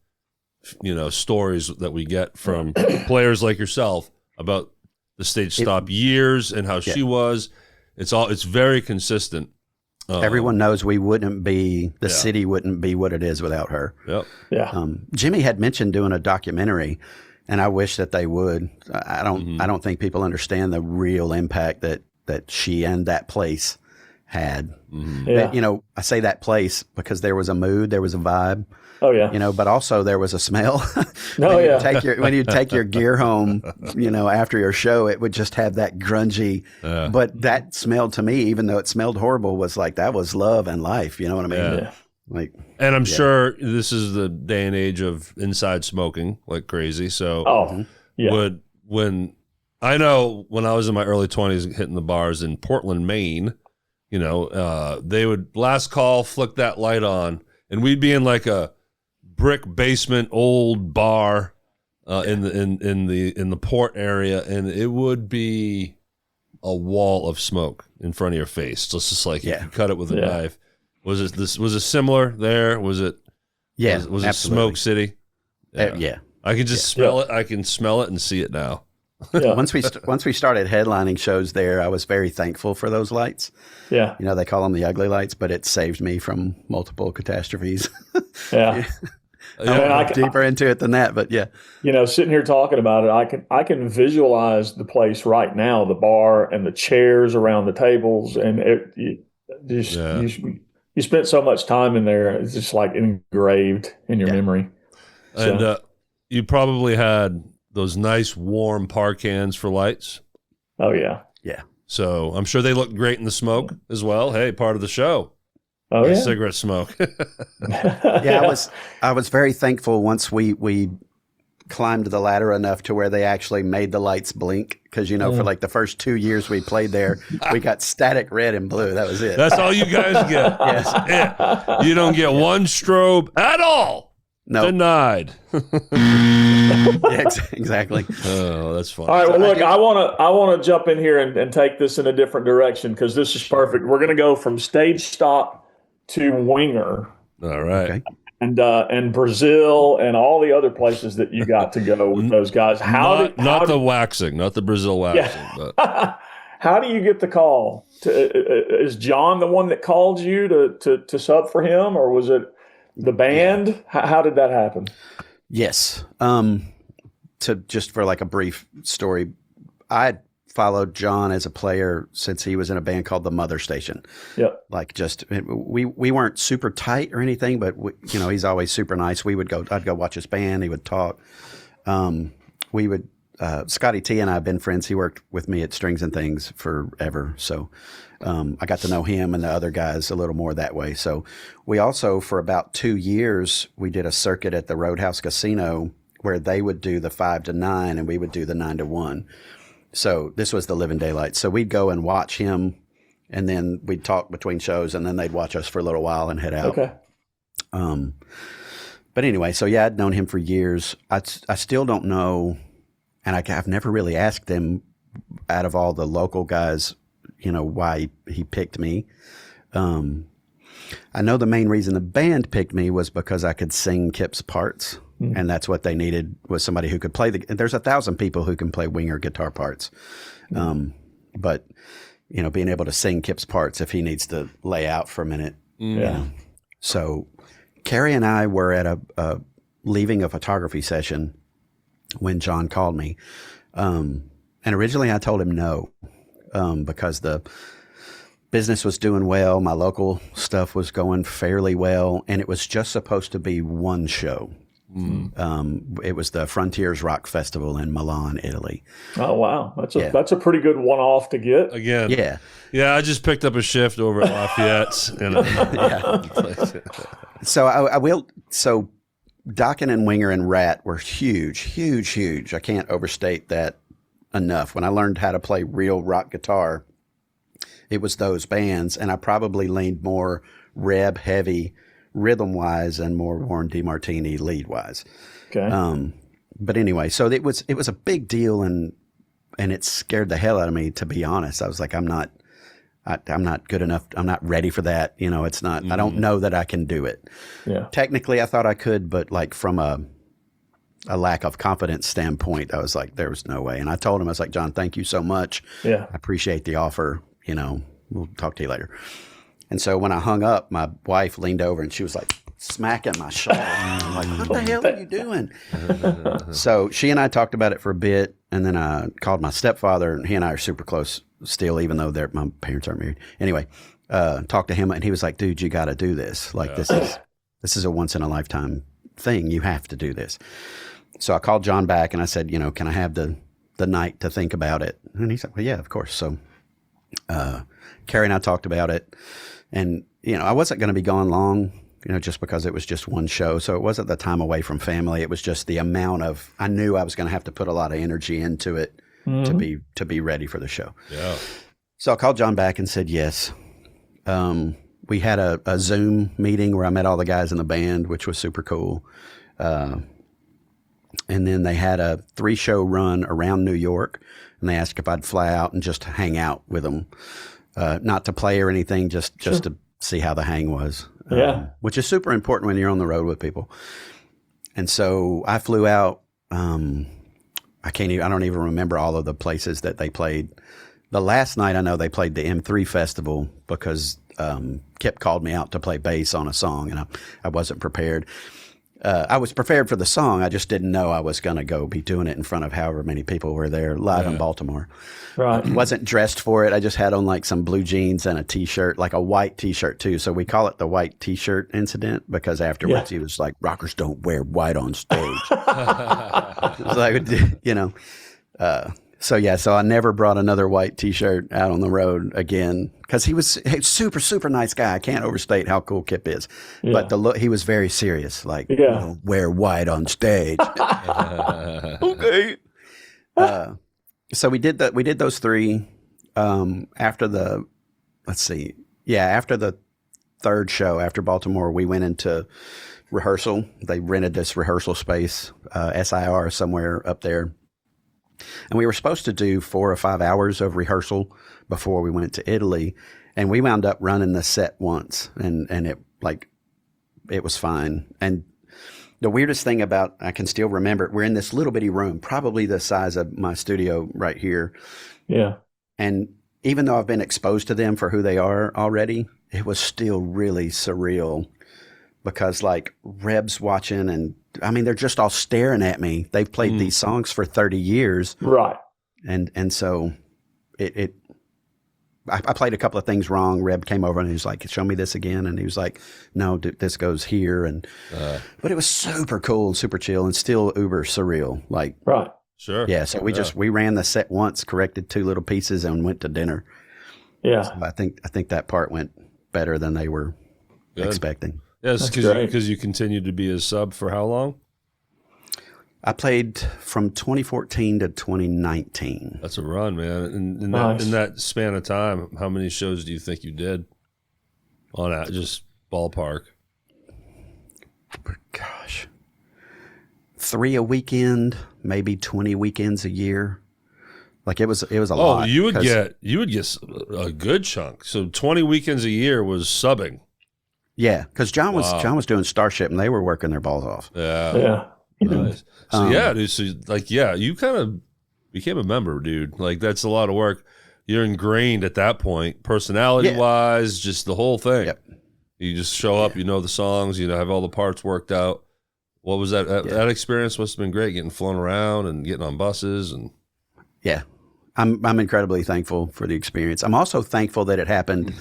stories that we get from players like yourself about the stage stop years and how she was. It's very consistent. Everyone knows we wouldn't be, the city wouldn't be what it is without her. Yep. Yeah. Jimmy had mentioned doing a documentary, and I wish that they would. I don't think people understand the real impact that she and that place had. Mm-hmm. Yeah. But, I say that place because there was a mood, there was a vibe. Oh yeah. But also there was a smell. When you take your gear home, after your show, it would just have that grungy. But that smell to me, even though it smelled horrible, was like that was love and life. You know what I mean? Yeah. Like, and I'm sure this is the day and age of inside smoking like crazy. So, when I know when I was in my early 20s hitting the bars in Portland, Maine, they would last call, flick that light on, and we'd be in like a brick basement old bar in the port area, and it would be a wall of smoke in front of your face. So it's just like you could cut it with a knife. Was it similar there? Was it was it Smoke City? Yeah. I can just smell it. I can smell it and see it now. Yeah. Once we started headlining shows there, I was very thankful for those lights. Yeah. They call them the ugly lights, but it saved me from multiple catastrophes. Yeah. I can deeper into it than that, but yeah. Sitting here talking about it, I can visualize the place right now, the bar and the chairs around the tables, and you spent so much time in there. It's just like engraved in your memory. And you probably had those nice warm par cans for lights. Oh yeah. Yeah. So I'm sure they look great in the smoke as well. Hey, part of the show. Oh yeah. Cigarette smoke. I was very thankful once we climbed the ladder enough to where they actually made the lights blink. Because, for like the first 2 years we played there, we got static red and blue. That was it. That's all you guys get. Yes. That's it. You don't get one strobe at all. No. Denied. Exactly. Oh, that's fun. All right. Well, look, I want to jump in here and take this in a different direction because this is perfect. We're going to go from stage stop to winger. All right. Okay. And Brazil and all the other places that you got to go with those guys. Not the waxing, not the Brazil waxing. Yeah. But. How do you get the call? Is John the one that called you to sub for him, or was it the band? Yeah. How did that happen? Yes. Just for like a brief story, I had followed John as a player since he was in a band called the Mother Station. Yep. Like we weren't super tight or anything, but he's always super nice. I'd go watch his band. He would talk. Scotty T and I have been friends. He worked with me at Strings and Things forever. So, I got to know him and the other guys a little more that way. So we also, for about 2 years, we did a circuit at the Roadhouse Casino where they would do the 5 to 9 and we would do the 9 to 1. So this was the living daylight. So we'd go and watch him, and then we'd talk between shows, and then they'd watch us for a little while and head out. Okay. But anyway, so yeah, I'd known him for years. I still don't know, and I've never really asked him out of all the local guys, why he picked me. I know the main reason the band picked me was because I could sing Kip's parts. And that's what they needed, was somebody who could play there's 1,000 people who can play winger guitar parts. But, being able to sing Kip's parts if he needs to lay out for a minute. Yeah. So Carrie and I were at a leaving a photography session when John called me. And originally I told him no, because the business was doing well. My local stuff was going fairly well. And it was just supposed to be one show. It was the Frontiers Rock Festival in Milan, Italy. Oh, wow. That's a pretty good one-off to get. Again. Yeah. Yeah, I just picked up a shift over at Lafayette's. So Dokken and Winger and Rat were huge, huge, huge. I can't overstate that enough. When I learned how to play real rock guitar, it was those bands, and I probably leaned more Reb heavy rhythm-wise and more Warren DeMartini lead-wise. Okay. But anyway, so it was a big deal, and it scared the hell out of me, to be honest. I was like, I'm not good enough. I'm not ready for that. It's not. I don't know that I can do it. Yeah. Technically, I thought I could, but like from a lack of confidence standpoint, I was like, there was no way. And I told him, I was like, John, thank you so much. Yeah. I appreciate the offer. We'll talk to you later. And so when I hung up, my wife leaned over and she was like smacking my shoulder. I'm like, what the hell are you doing? So she and I talked about it for a bit, and then I called my stepfather, and he and I are super close still, even though my parents aren't married. Anyway, talked to him, and he was like, dude, you got to do this. Like, this is a once in a lifetime thing. You have to do this. So I called John back and I said, can I have the night to think about it? And he said, well, yeah, of course. So Carrie and I talked about it. And, I wasn't going to be gone long, just because it was just one show. So it wasn't the time away from family. It was just the amount I knew I was going to have to put a lot of energy into it to be ready for the show. Yeah. So I called John back and said yes. We had a Zoom meeting where I met all the guys in the band, which was super cool. And then they had a 3-show run around New York, and they asked if I'd fly out and just hang out with them. Not to play or anything, just to see how the hang was. Which is super important when you're on the road with people. And so I flew out. I don't even remember all of the places that they played. The last night I know they played the M3 Festival because Kip called me out to play bass on a song, and I wasn't prepared. I was prepared for the song. I just didn't know I was going to go be doing it in front of however many people were there live in Baltimore. Right. I wasn't dressed for it. I just had on like some blue jeans and a T-shirt, like a white T-shirt too. So we call it the white T-shirt incident because afterwards he was like, rockers don't wear white on stage. It was like, so I never brought another white T-shirt out on the road again because he was a super, super nice guy. I can't overstate how cool Kip is. Yeah. But he was very serious, like, wear white on stage. Okay. So we did that. We did those 3 after the third show after Baltimore. We went into rehearsal. They rented this rehearsal space, SIR somewhere up there. And we were supposed to do 4 or 5 hours of rehearsal before we went to Italy. And we wound up running the set once, and it was fine. And the weirdest thing I can still remember, we're in this little bitty room, probably the size of my studio right here. Yeah. And even though I've been exposed to them for who they are already, it was still really surreal because like Reb's watching, and I mean, they're just all staring at me. They've played these songs for 30 years. Right. And so I played a couple of things wrong. Reb came over and he was like, show me this again. And he was like, no, this goes here. And, but it was super cool, super chill, and still uber surreal. Like, right. Sure. Yeah. So we ran the set once, corrected 2 little pieces, and went to dinner. Yeah. So I think that part went better than they were expecting. Yes. Because you continued to be a sub for how long? I played from 2014 to 2019. That's a run, man. In that span of time, how many shows do you think you did on that? Just ballpark. Gosh. 3 a weekend, maybe 20 weekends a year. Like it was a lot. Oh, you would get a good chunk. So 20 weekends a year was subbing. Yeah, because John was doing Starship and they were working their balls off. Yeah. Nice. So dude, you kind of became a member, dude. Like that's a lot of work. You're ingrained at that point, personality wise, just the whole thing. Yep. You just show up, you know the songs, have all the parts worked out. What was that? That experience must have been great, getting flown around and getting on buses and. Yeah, I'm incredibly thankful for the experience. I'm also thankful that it happened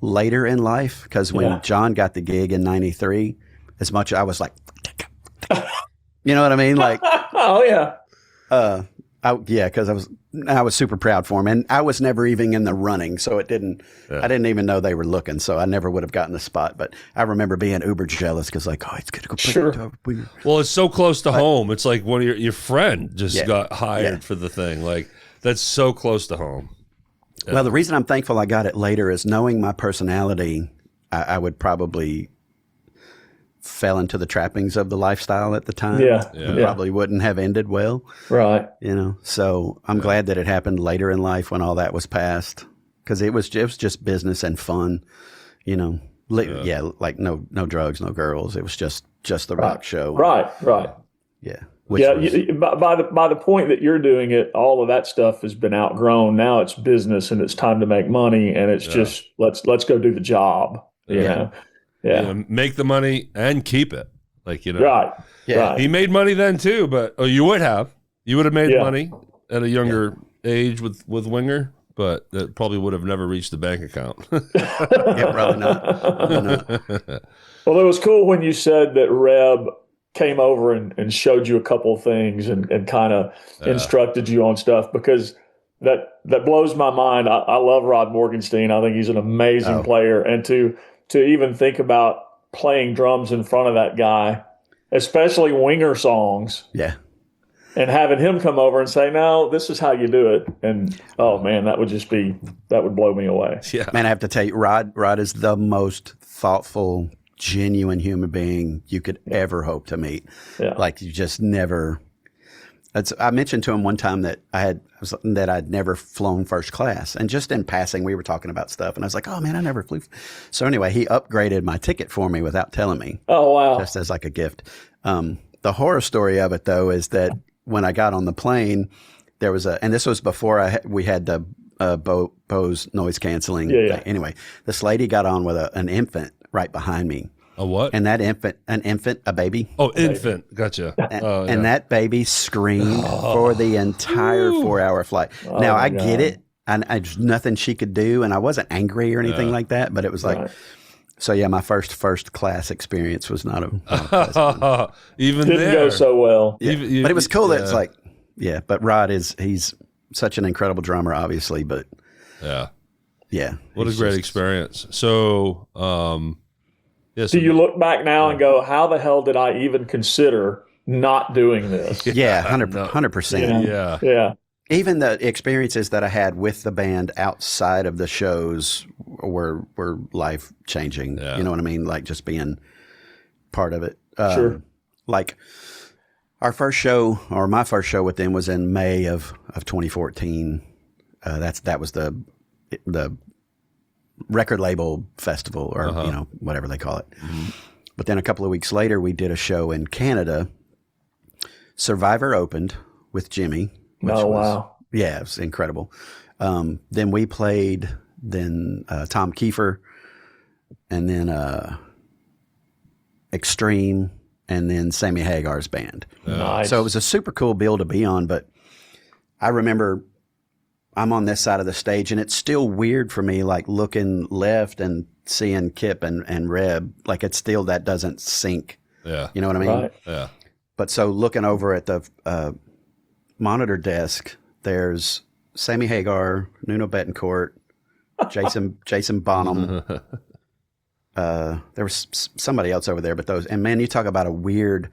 later in life because when John got the gig in '93, as much I was like. You know what I mean? Like, oh yeah. Because I was super proud for him, and I was never even in the running, so I didn't even know they were looking, so I never would have gotten the spot. But I remember being uber jealous because, like, oh, it's gonna go. Sure. Well, it's so close to home. It's like one of your friend just got hired for the thing. Like that's so close to home. Yeah. Well, the reason I'm thankful I got it later is knowing my personality, I would probably. Fell into the trappings of the lifestyle at the time. And probably wouldn't have ended well. Right. So I'm glad that it happened later in life when all that was past because it was just business and fun, like no drugs, no girls. It was just the rock show. Right. Yeah. By the point that you're doing it, all of that stuff has been outgrown. Now it's business and it's time to make money and it's just, let's go do the job, you know? Yeah. Make the money and keep it. Like, Right. Yeah. Right. He made money then too, but you would have made money at a younger age with Winger, but that probably would have never reached the bank account. Probably not. Well, it was cool when you said that Reb came over and showed you a couple of things and kind of instructed you on stuff because that blows my mind. I love Rod Morgenstein. I think he's an amazing player. And to even think about playing drums in front of that guy, especially Winger songs. Yeah. And having him come over and say, no, this is how you do it. And, oh, man, that would blow me away. Yeah. Man, I have to tell you, Rod is the most thoughtful, genuine human being you could ever hope to meet. Yeah. Like you just never. I mentioned to him one time that I'd never flown first class, and just in passing, we were talking about stuff, and I was like, "Oh man, I never flew." So anyway, he upgraded my ticket for me without telling me. Oh wow! Just as like a gift. The horror story of it though is that when I got on the plane, there was and this was before we had the Bose noise canceling. Yeah. Anyway, this lady got on with an infant right behind me. A what? And that a baby. Oh, infant. Gotcha. And that baby screamed for the entire 4-hour flight. Now, I get it. And there's nothing she could do. And I wasn't angry or anything like that. But it was like, so yeah, my first class experience was not a even didn't go so well. Yeah. But it was cool that it's like, but Rod he's such an incredible drummer, obviously. But yeah. What a great experience. So, do you look back now and go, how the hell did I even consider not doing this? Yeah, 100%. Yeah. Even the experiences that I had with the band outside of the shows were life changing. Yeah. You know what I mean? Like just being part of it. Sure. Like our first show or my first show with them was in May of 2014. That was the record label festival or whatever they call it. Mm-hmm. But then a couple of weeks later, we did a show in Canada. Survivor opened with Jimmy. Which wow. Yeah, it was incredible. Then we played Tom Kiefer and then Extreme and then Sammy Hagar's band. Nice. So it was a super cool bill to be on, but I remember I'm on this side of the stage and it's still weird for me, like looking left and seeing Kip and Reb, like it's still, that doesn't sync. Yeah. You know what I mean? Right. Yeah. But so looking over at the monitor desk, there's Sammy Hagar, Nuno Betancourt, Jason Bonham. There was somebody else over there, but those, and man, you talk about a weird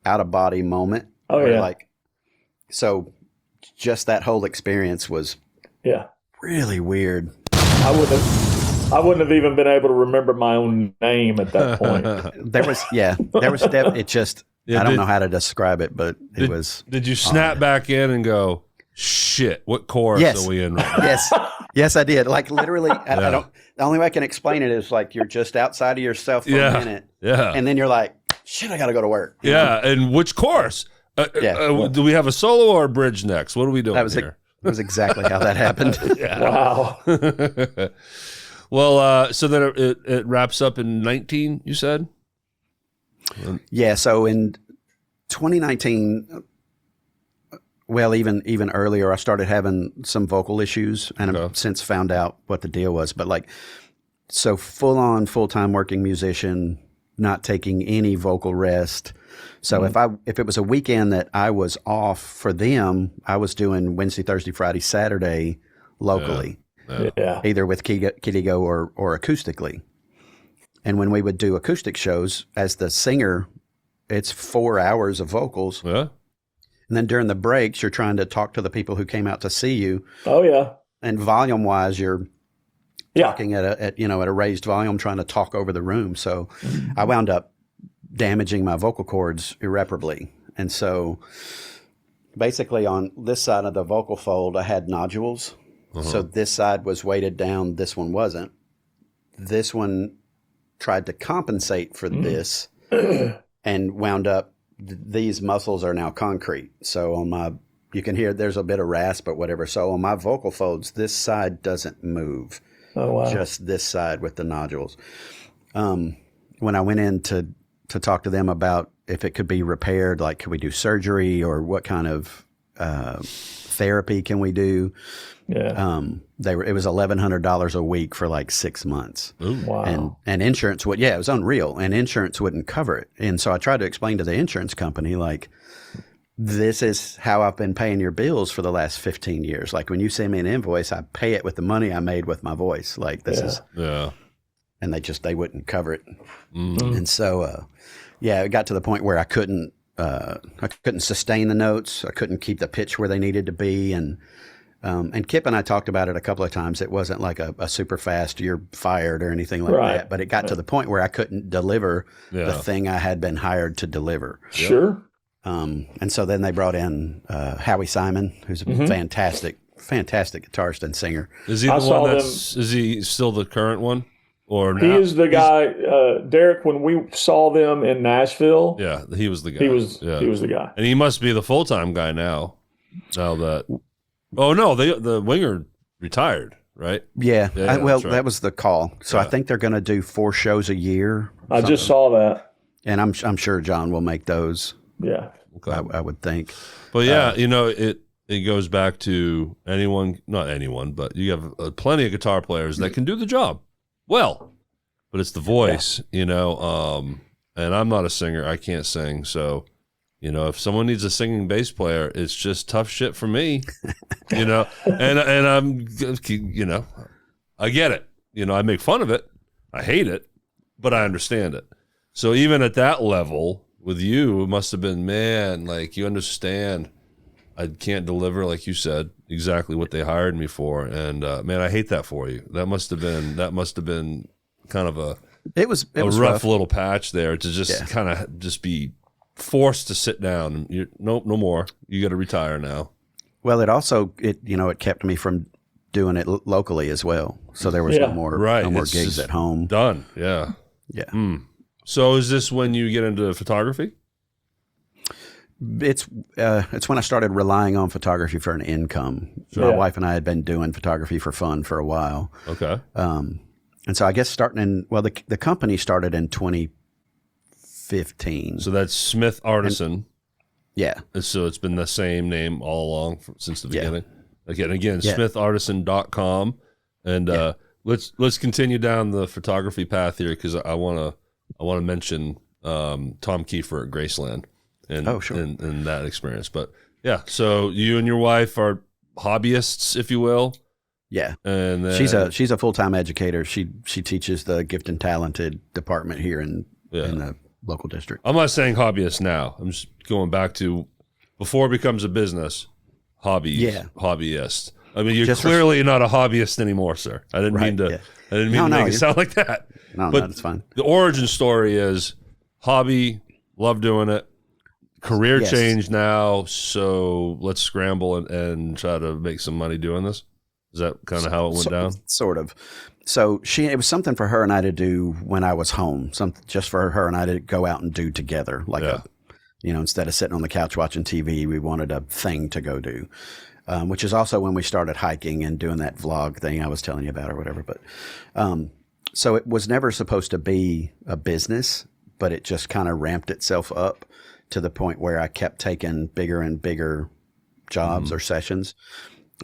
out of body moment. Oh yeah. Like, so just that whole experience was really weird. I wouldn't have even been able to remember my own name at that point. There was it just, I don't know how to describe it, but it was. Did you snap back in and go, shit, what chorus are we in right now? Yes, I did. Like literally, I don't, the only way I can explain it is like you're just outside of yourself for a minute. Yeah. And then you're like, shit, I got to go to work. Yeah. And which chorus? Do we have a solo or a bridge next? What are we doing here? That was exactly how that happened. Wow. Well, so then it wraps up in 19, you said? Yeah. So in 2019, well, even earlier, I started having some vocal issues, and I've since found out what the deal was. But like, so full-time working musician, not taking any vocal rest. So if it was a weekend that I was off for them, I was doing Wednesday, Thursday, Friday, Saturday locally, either with Kitty-Go or acoustically. And when we would do acoustic shows, as the singer, it's 4 hours of vocals. Yeah. And then during the breaks, you're trying to talk to the people who came out to see you. Oh yeah. And volume wise, you're talking at a raised volume, trying to talk over the room. So I wound up damaging my vocal cords irreparably. And so basically on this side of the vocal fold, I had nodules. So this side was weighted down. This one wasn't. This one tried to compensate for this and wound up, these muscles are now concrete. So on you can hear there's a bit of rasp or whatever. So on my vocal folds, this side doesn't move. Oh, wow. Just this side with the nodules. When I went in to talk to them about if it could be repaired, like could we do surgery or what kind of therapy can we do? Yeah. It was $1,100 a week for like 6 months. Ooh, wow. And insurance it was unreal, and insurance wouldn't cover it. And so I tried to explain to the insurance company, like, this is how I've been paying your bills for the last 15 years. Like when you send me an invoice, I pay it with the money I made with my voice. Like this is, and they wouldn't cover it. And so, it got to the point where I couldn't sustain the notes. I couldn't keep the pitch where they needed to be. And Kip and I talked about it a couple of times. It wasn't like a super fast, you're fired or anything like that, but it got to the point where I couldn't deliver the thing I had been hired to deliver. Sure. And so then they brought in Howie Simon, who's a fantastic guitarist and singer. Is he the one is he still the current one? Or he is the guy, Derek, when we saw them in Nashville. Yeah, he was the guy. He was the guy. And he must be the full-time guy now that... Oh, no, the winger retired, right? Yeah. Right. That was the call. So I think they're going to do 4 shows a year. I just saw that. And I'm sure John will make those. Yeah. Okay. I would think. But it goes back to not anyone, but you have plenty of guitar players that can do the job well, but it's the voice, and I'm not a singer. I can't sing. So, if someone needs a singing bass player, it's just tough shit for me, and I'm, I get it. I make fun of it. I hate it, but I understand it. So even at that level with you, it must have been, man, like you understand I can't deliver, like you said, exactly what they hired me for. And man, I hate that for you. That must have been kind of a rough little patch there to just kind of just be forced to sit down. No more. You got to retire now. Well, it kept me from doing it locally as well. So there was no more gigs at home. Done. Yeah. Yeah. So is this when you get into photography? It's when I started relying on photography for an income. My wife and I had been doing photography for fun for a while. Okay. And so I guess the company started in 2015. So that's Smith Artisan. Yeah. So it's been the same name all along since the beginning. Again, Yeah. smithartisan.com. And let's continue down the photography path here because I want to mention Tom Kiefer at Graceland and and that experience. But yeah, so you and your wife are hobbyists, if you will. Yeah, and then, she's a full-time educator. She teaches the gifted and talented department here in the local district. I'm not saying hobbyist now. I'm just going back to before it becomes a business, hobbyist. I mean, you're Just clearly not a hobbyist anymore, sir. I didn't mean to. Yeah. I didn't mean to make it sound like that. No, but that's fine. The origin story is hobby, love doing it, career change now. So let's scramble and try to make some money doing this. Is that kind of how it went down? Sort of. So it was something for her and I to do when I was home. Something just for her and I to go out and do together. Instead of sitting on the couch watching TV, we wanted a thing to go do. Which is also when we started hiking and doing that vlog thing I was telling you about or whatever. But so it was never supposed to be a business, but it just kind of ramped itself up to the point where I kept taking bigger and bigger jobs or sessions.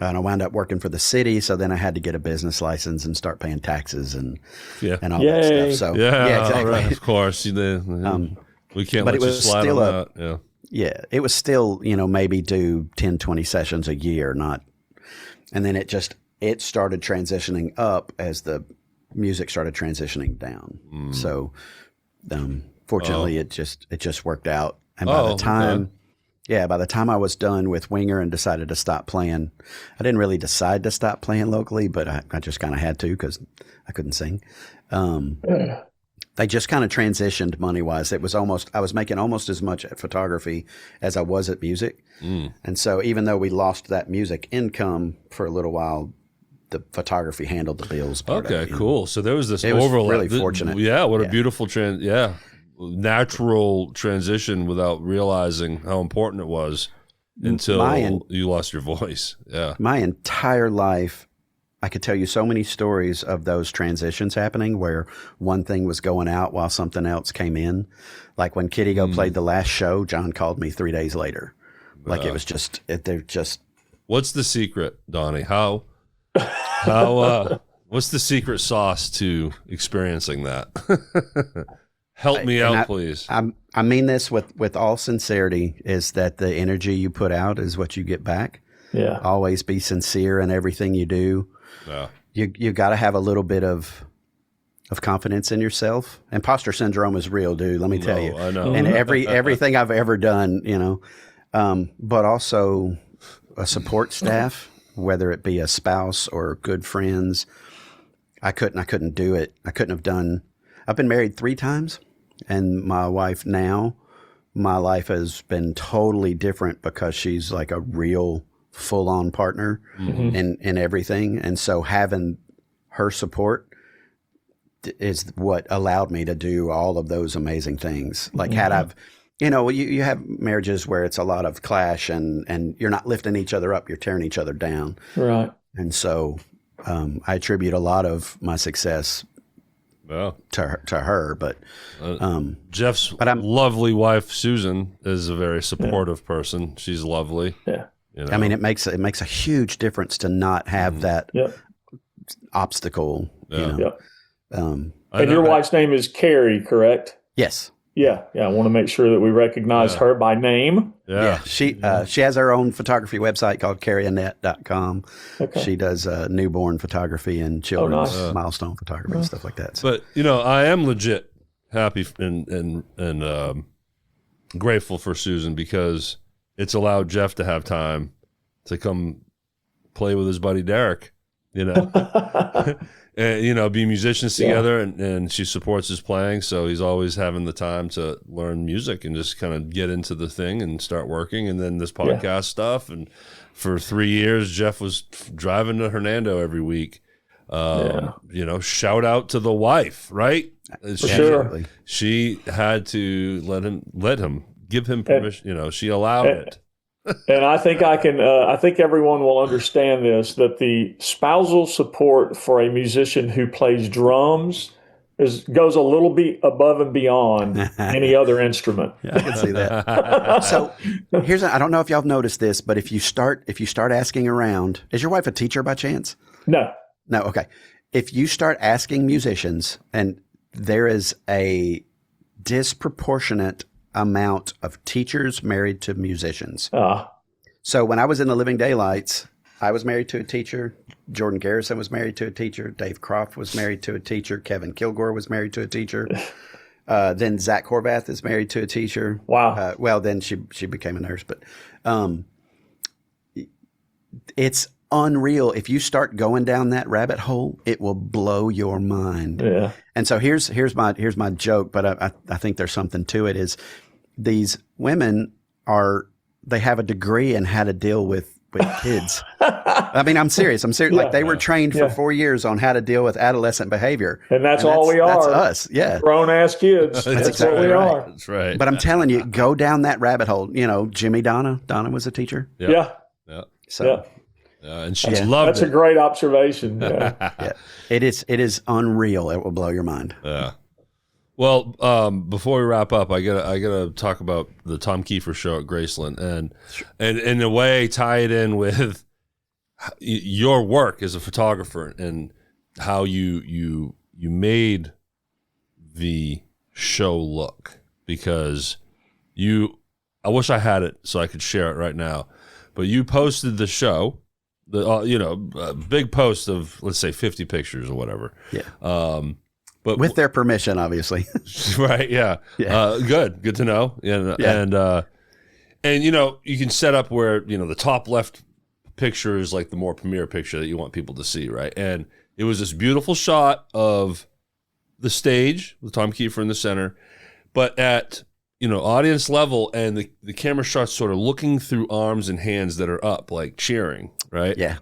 And I wound up working for the city, so then I had to get a business license and start paying taxes and all that stuff. So exactly. Right, of course. We can't let you slide on that. Yeah, it was still, maybe do 10, 20 sessions a year, and then it started transitioning up as the music started transitioning down. So, fortunately it just worked out. And by the time I was done with Winger and decided to stop playing, I didn't really decide to stop playing locally, but I just kind of had to because I couldn't sing. They just kind of transitioned money-wise. I was making almost as much at photography as I was at music. And so even though we lost that music income for a little while, the photography handled the bills part of it, cool. So there was this overlap. Was really fortunate. A beautiful natural transition without realizing how important it was until you lost your voice. Yeah. My entire life, I could tell you so many stories of those transitions happening where one thing was going out while something else came in. Like when Kitty Go played the last show, John called me 3 days later. Like it was just. What's the secret, Donnie? How what's the secret sauce to experiencing that? Help me out, please. I mean this with all sincerity, is that the energy you put out is what you get back. Yeah. Always be sincere in everything you do. Yeah. You got to have a little bit of confidence in yourself. Imposter syndrome is real, dude. Let me tell you. I know. And everything I've ever done, but also a support staff, whether it be a spouse or good friends. I couldn't do it. I couldn't have done. I've been married 3 times, and my wife now, my life has been totally different because she's like a real full-on partner in everything. And so having her support is what allowed me to do all of those amazing things. Like had I've, you have marriages where it's a lot of clash and you're not lifting each other up, you're tearing each other down. Right. And so I attribute a lot of my success to her, but Jeff's lovely wife Susan is a very supportive person. She's lovely. Yeah. I mean, it makes a huge difference to not have that obstacle. And your wife's name is Carrie, correct? Yes. Yeah. I want to make sure that we recognize her by name. Yeah. She has her own photography website called carrieannette.com. Okay. She does newborn photography and children's milestone photography and stuff like that. So. But I am legit happy and grateful for Susan because it's allowed Jeff to have time to come play with his buddy Derek, and be musicians together, and she supports his playing, so he's always having the time to learn music and just kind of get into the thing and start working. And then this podcast stuff, and for 3 years Jeff was driving to Hernando every week. Shout out to the wife, right? Sure. She had to let him give him permission. She allowed it. And I think I think everyone will understand this, that the spousal support for a musician who plays drums goes a little bit above and beyond any other instrument. Yeah, I can see that. So I don't know if y'all have noticed this, but if you start asking around, is your wife a teacher by chance? No. Okay. If you start asking musicians, and there is a disproportionate amount of teachers married to musicians. So when I was in the Living Daylights, I was married to a teacher. Jordan Garrison was married to a teacher. Dave Croft was married to a teacher. Kevin Kilgore was married to a teacher. Then Zach Horvath is married to a teacher. Wow. Well, then she became a nurse, but it's unreal. If you start going down that rabbit hole, it will blow your mind. Yeah. And so here's my joke, but I think there's something to it. Is these women they have a degree in how to deal with kids. I mean, I'm serious. Yeah. Like they were trained for 4 years on how to deal with adolescent behavior. And that's all we are. That's us. Yeah. Grown ass kids. That's exactly what we are. That's right. But I'm telling you, go down that rabbit hole. Jimmy Donna was a teacher. Yeah. So, and she's loved That's a great observation. Yeah. It is unreal. It will blow your mind. Yeah. Well, before we wrap up, I gotta talk about the Tom Kiefer show at Graceland, and in a way tie it in with your work as a photographer and how you made the show look, because I wish I had it so I could share it right now, but you posted the show, a big post of, let's say, 50 pictures or whatever. Yeah. But with their permission, obviously. Right. Yeah. Good to know. And you can set up where, the top left picture is like the more premier picture that you want people to see. Right. And it was this beautiful shot of the stage with Tom Kiefer in the center, but at, audience level, and the camera starts sort of looking through arms and hands that are up, like cheering. Right. Yeah.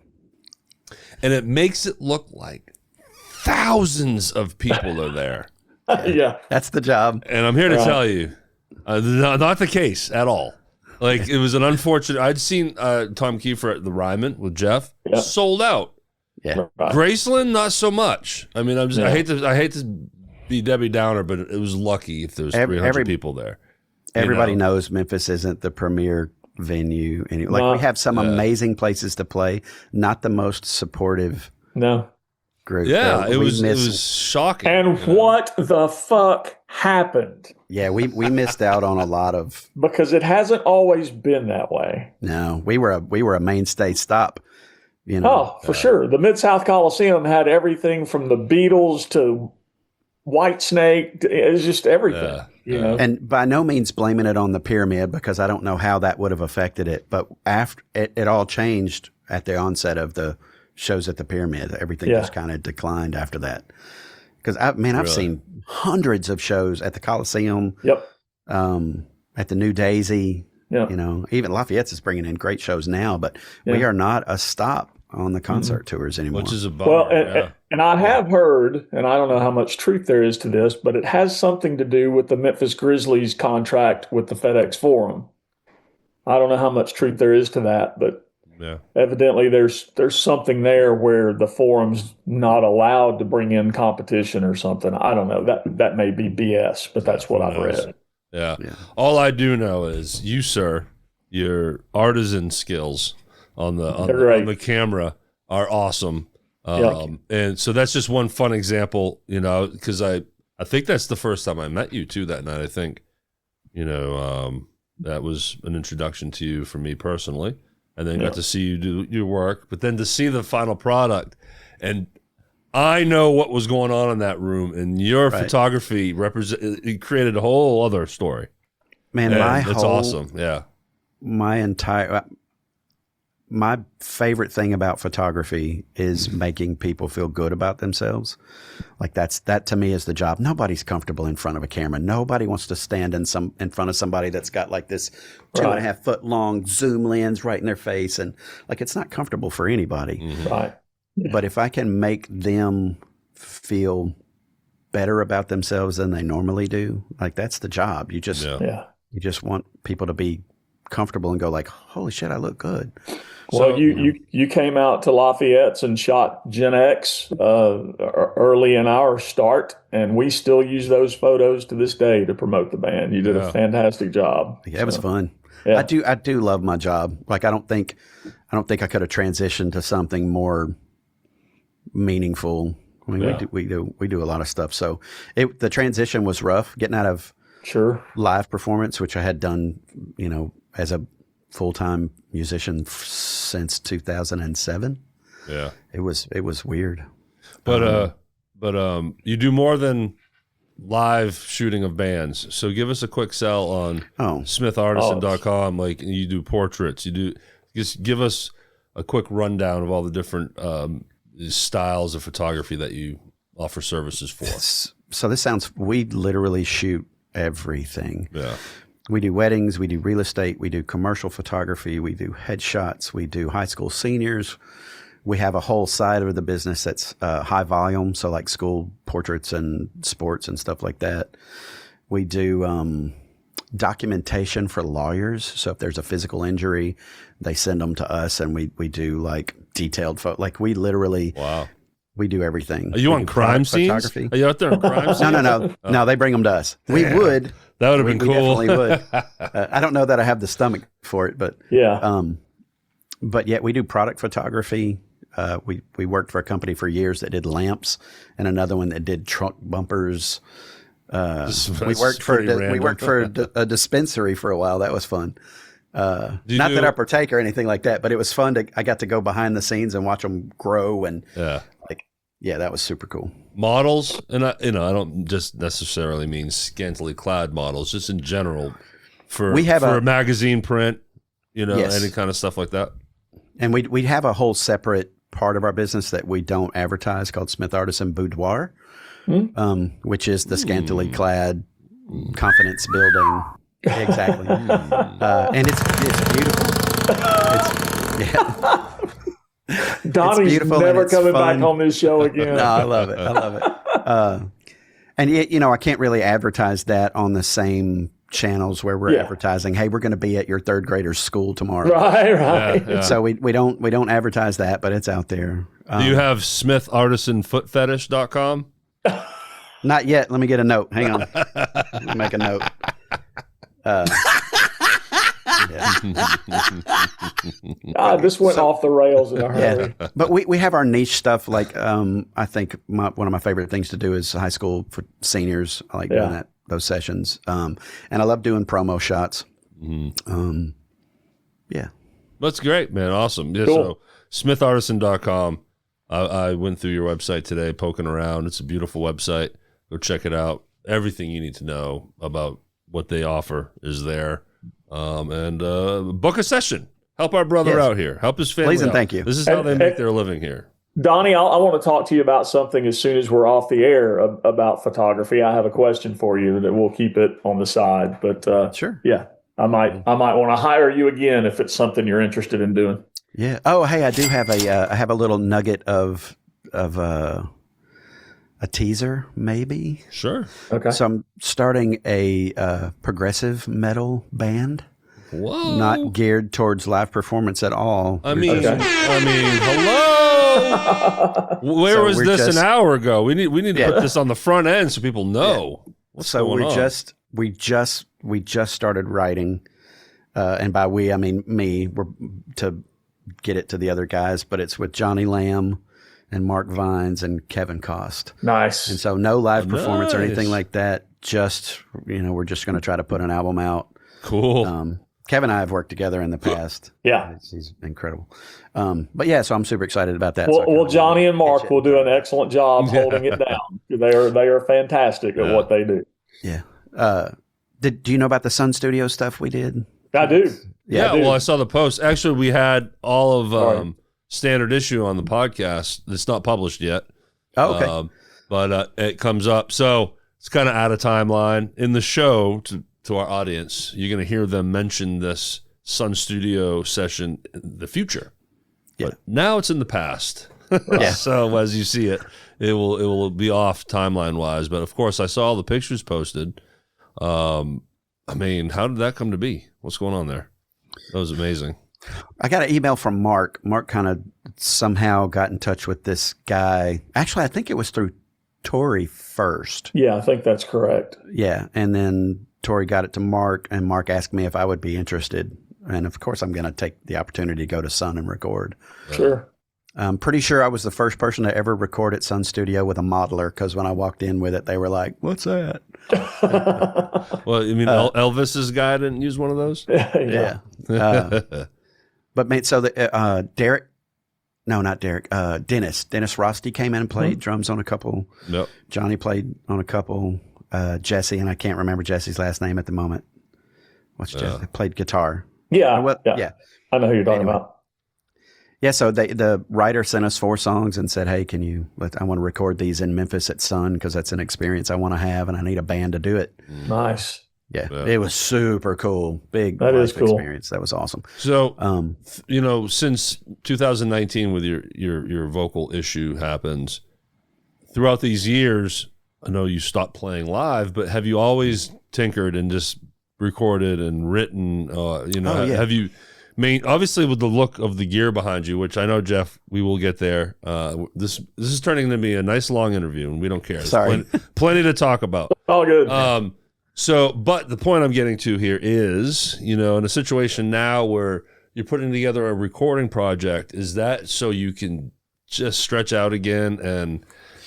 And it makes it look like thousands of people are there. Yeah. That's the job. And I'm here to tell you, not the case at all. Like, it was an unfortunate. I'd seen Tom Kiefer at the Ryman with Jeff, sold out. Yeah. Right. Graceland, not so much. I mean, I hate to be Debbie Downer, but it was lucky if there was 300 people there. Everybody knows Memphis isn't the premier venue. We have some amazing places to play, not the most supportive. No. Group. Yeah, it was shocking. And what the fuck happened? Yeah, we missed out on a lot of, because it hasn't always been that way. No, we were a mainstay stop. Oh, for sure. The Mid-South Coliseum had everything from the Beatles to Whitesnake. It was just everything. And by no means blaming it on the pyramid, because I don't know how that would have affected it. But after it all changed at the onset of the shows at the pyramid. Everything just kind of declined after that. Because I've seen hundreds of shows at the Coliseum. Yep. At the New Daisy. Yep. Even Lafayette's is bringing in great shows now, but we are not a stop on the concert tours anymore. Which is a bummer. Well, and I have heard, and I don't know how much truth there is to this, but it has something to do with the Memphis Grizzlies contract with the FedEx Forum. I don't know how much truth there is to that, but evidently there's something there where the forum's not allowed to bring in competition or something. I don't know. That may be BS, but that's what I've read. Yeah. All I do know is you, sir, your artisan skills on the camera are awesome. And so that's just one fun example, because I think that's the first time I met you too that night. I think, that was an introduction to you for me personally. And then got to see you do your work, but then to see the final product, and I know what was going on in that room, and your photography it created a whole other story. Man, that's awesome. Yeah, my favorite thing about photography is making people feel good about themselves. Like that to me is the job. Nobody's comfortable in front of a camera. Nobody wants to stand in front of somebody that's got like this 2.5 foot long zoom lens right in their face, and like it's not comfortable for anybody. Mm-hmm. Right. But if I can make them feel better about themselves than they normally do, like that's the job. You just want people to be comfortable and go like, holy shit, I look good. So you came out to Lafayette's and shot Gen X early in our start, and we still use those photos to this day to promote the band. You did a fantastic job. Yeah, it was fun. Yeah. I do love my job. Like I don't think I could have transitioned to something more meaningful. I mean, we do a lot of stuff. So the transition was rough, getting out of live performance, which I had done, as a full-time musician since 2007. Yeah. It was weird. But you do more than live shooting of bands. So give us a quick sell on smithartisan.com. Like you do portraits, just give us a quick rundown of all the different styles of photography that you offer services for. So we literally shoot everything. Yeah. We do weddings, we do real estate, we do commercial photography, we do headshots, we do high school seniors. We have a whole side of the business that's high volume, so like school portraits and sports and stuff like that. We do documentation for lawyers. So if there's a physical injury, they send them to us, and we do like detailed photo. Like we literally, we do everything. Are you on crime scenes? Are you out there on crime scenes? No. They bring them to us. We would. That would have been cool. We definitely would. I don't know that I have the stomach for it, but but yeah, we do product photography. We worked for a company for years that did lamps, and another one that did trunk bumpers. We worked for a dispensary for a while. That was fun. Not that I partake or anything like that, but it was fun. I got to go behind the scenes and watch them grow, and that was super cool. Models, and I don't just necessarily mean scantily clad models, just in general for a magazine print, any kind of stuff like that. And we have a whole separate part of our business that we don't advertise called Smith Artisan Boudoir, which is the scantily clad, confidence building. Exactly. And it's beautiful. Donnie's never coming back on this show again. No, I love it. And yet, I can't really advertise that on the same channels where we're advertising, hey, we're going to be at your third grader's school tomorrow. Right. Yeah. So we don't advertise that, but it's out there. Do you have smithartisanfootfetish.com? Not yet. Let me get a note. Hang on. Let me make a note. This went off the rails in a hurry. Yeah. But we have our niche stuff. Like I think one of my favorite things to do is high school for seniors. I like doing those sessions. And I love doing promo shots. That's great, man. Awesome. Yeah, cool. So smithartisan.com. I went through your website today, poking around. It's a beautiful website. Go check it out. Everything you need to know about what they offer is there. And book a session. Help our brother out here. Help his family. Please and out. thank you. This is how they make their living here. Donnie, I want to talk to you about something as soon as we're off the air about photography. I have a question for you that we'll keep it on the side, but sure. Yeah, I might want to hire you again if it's something you're interested in doing. Yeah. Oh, hey, I do have a little nugget of a teaser, maybe. Sure. Okay. So I'm starting a progressive metal band. Whoa. Not geared towards live performance at all. I mean, hello. Where was this an hour ago? We need to put this on the front end so people know what's going on. We just started writing, and by we I mean me. We're to get it to the other guys, but it's with Johnny Lamb and Mark Vines and Kevin Cost. Nice. And so no live performance or anything like that. Just we're just going to try to put an album out. Cool. Kevin and I have worked together in the past. Yeah. He's incredible. But yeah, so I'm super excited about that. Well, Johnny and Mark will do an excellent job holding it down. They are fantastic at what they do. Yeah. Do you know about the Sun Studio stuff we did? I do. Yeah. Well, I saw the post. Actually, we had all of Standard Issue on the podcast. It's not published yet. Oh, okay. But it comes up. So it's kind of out of timeline. In the show, to our audience, you're going to hear them mention this Sun Studio session in the future. Yeah. But now it's in the past. Yeah. So as you see it, it will be off timeline wise. But of course, I saw all the pictures posted. I mean, how did that come to be? What's going on there? That was amazing. I got an email from Mark. Mark kind of somehow got in touch with this guy. Actually, I think it was through Tori first. Yeah, I think that's correct. Yeah. And then Tori got it to Mark, and Mark asked me if I would be interested. And of course, I'm going to take the opportunity to go to Sun and record. Sure. I'm pretty sure I was the first person to ever record at Sun Studio with a modeler, because when I walked in with it, they were like, "What's that?" Well, you mean Elvis's guy didn't use one of those? Yeah. But mate, so the Derek. No, not Derek. Dennis Rosty came in and played drums on a couple. Yep. Johnny played on a couple. Jesse, and I can't remember Jesse's last name at the moment. What's Jesse? Played guitar. Yeah, yeah. I know who you're talking about. Yeah, so the writer sent us 4 songs and said, "Hey, I want to record these in Memphis at Sun because that's an experience I want to have, and I need a band to do it." Nice. Yeah, it was super cool. Big life experience. That was awesome. So, since 2019, with your vocal issue happens, throughout these years, I know you stopped playing live, but have you always tinkered and just recorded and written? Have you? Obviously, with the look of the gear behind you, which I know, Jeff, we will get there. This is turning to be a nice long interview, and we don't care. Sorry, plenty to talk about. All good. But the point I'm getting to here is, in a situation now where you're putting together a recording project, is that so you can just stretch out again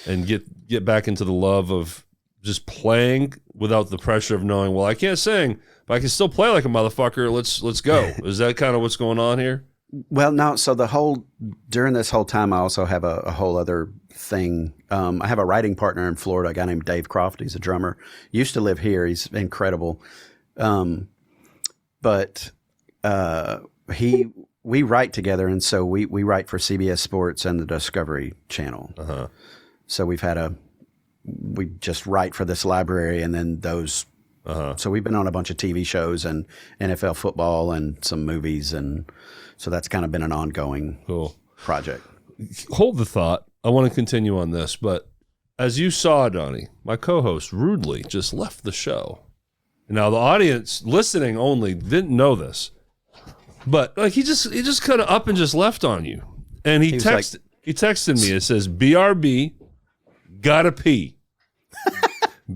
and get back into the love of just playing without the pressure of knowing, well, I can't sing, but I can still play like a motherfucker. Let's go. Is that kind of what's going on here? Well, no. So during this whole time, I also have a whole other thing. I have a writing partner in Florida, a guy named Dave Croft. He's a drummer. Used to live here. He's incredible. But we write together, and so we write for CBS Sports and the Discovery Channel. Uh-huh. So we just write for this library, and then those. Uh-huh. So we've been on a bunch of TV shows and NFL football and some movies, and so that's kind of been an ongoing project. Hold the thought. I want to continue on this, but as you saw, Donnie, my co-host rudely just left the show. Now the audience listening only didn't know this, but like he just kind of up and just left on you, and he texted me. It says, "BRB, gotta pee.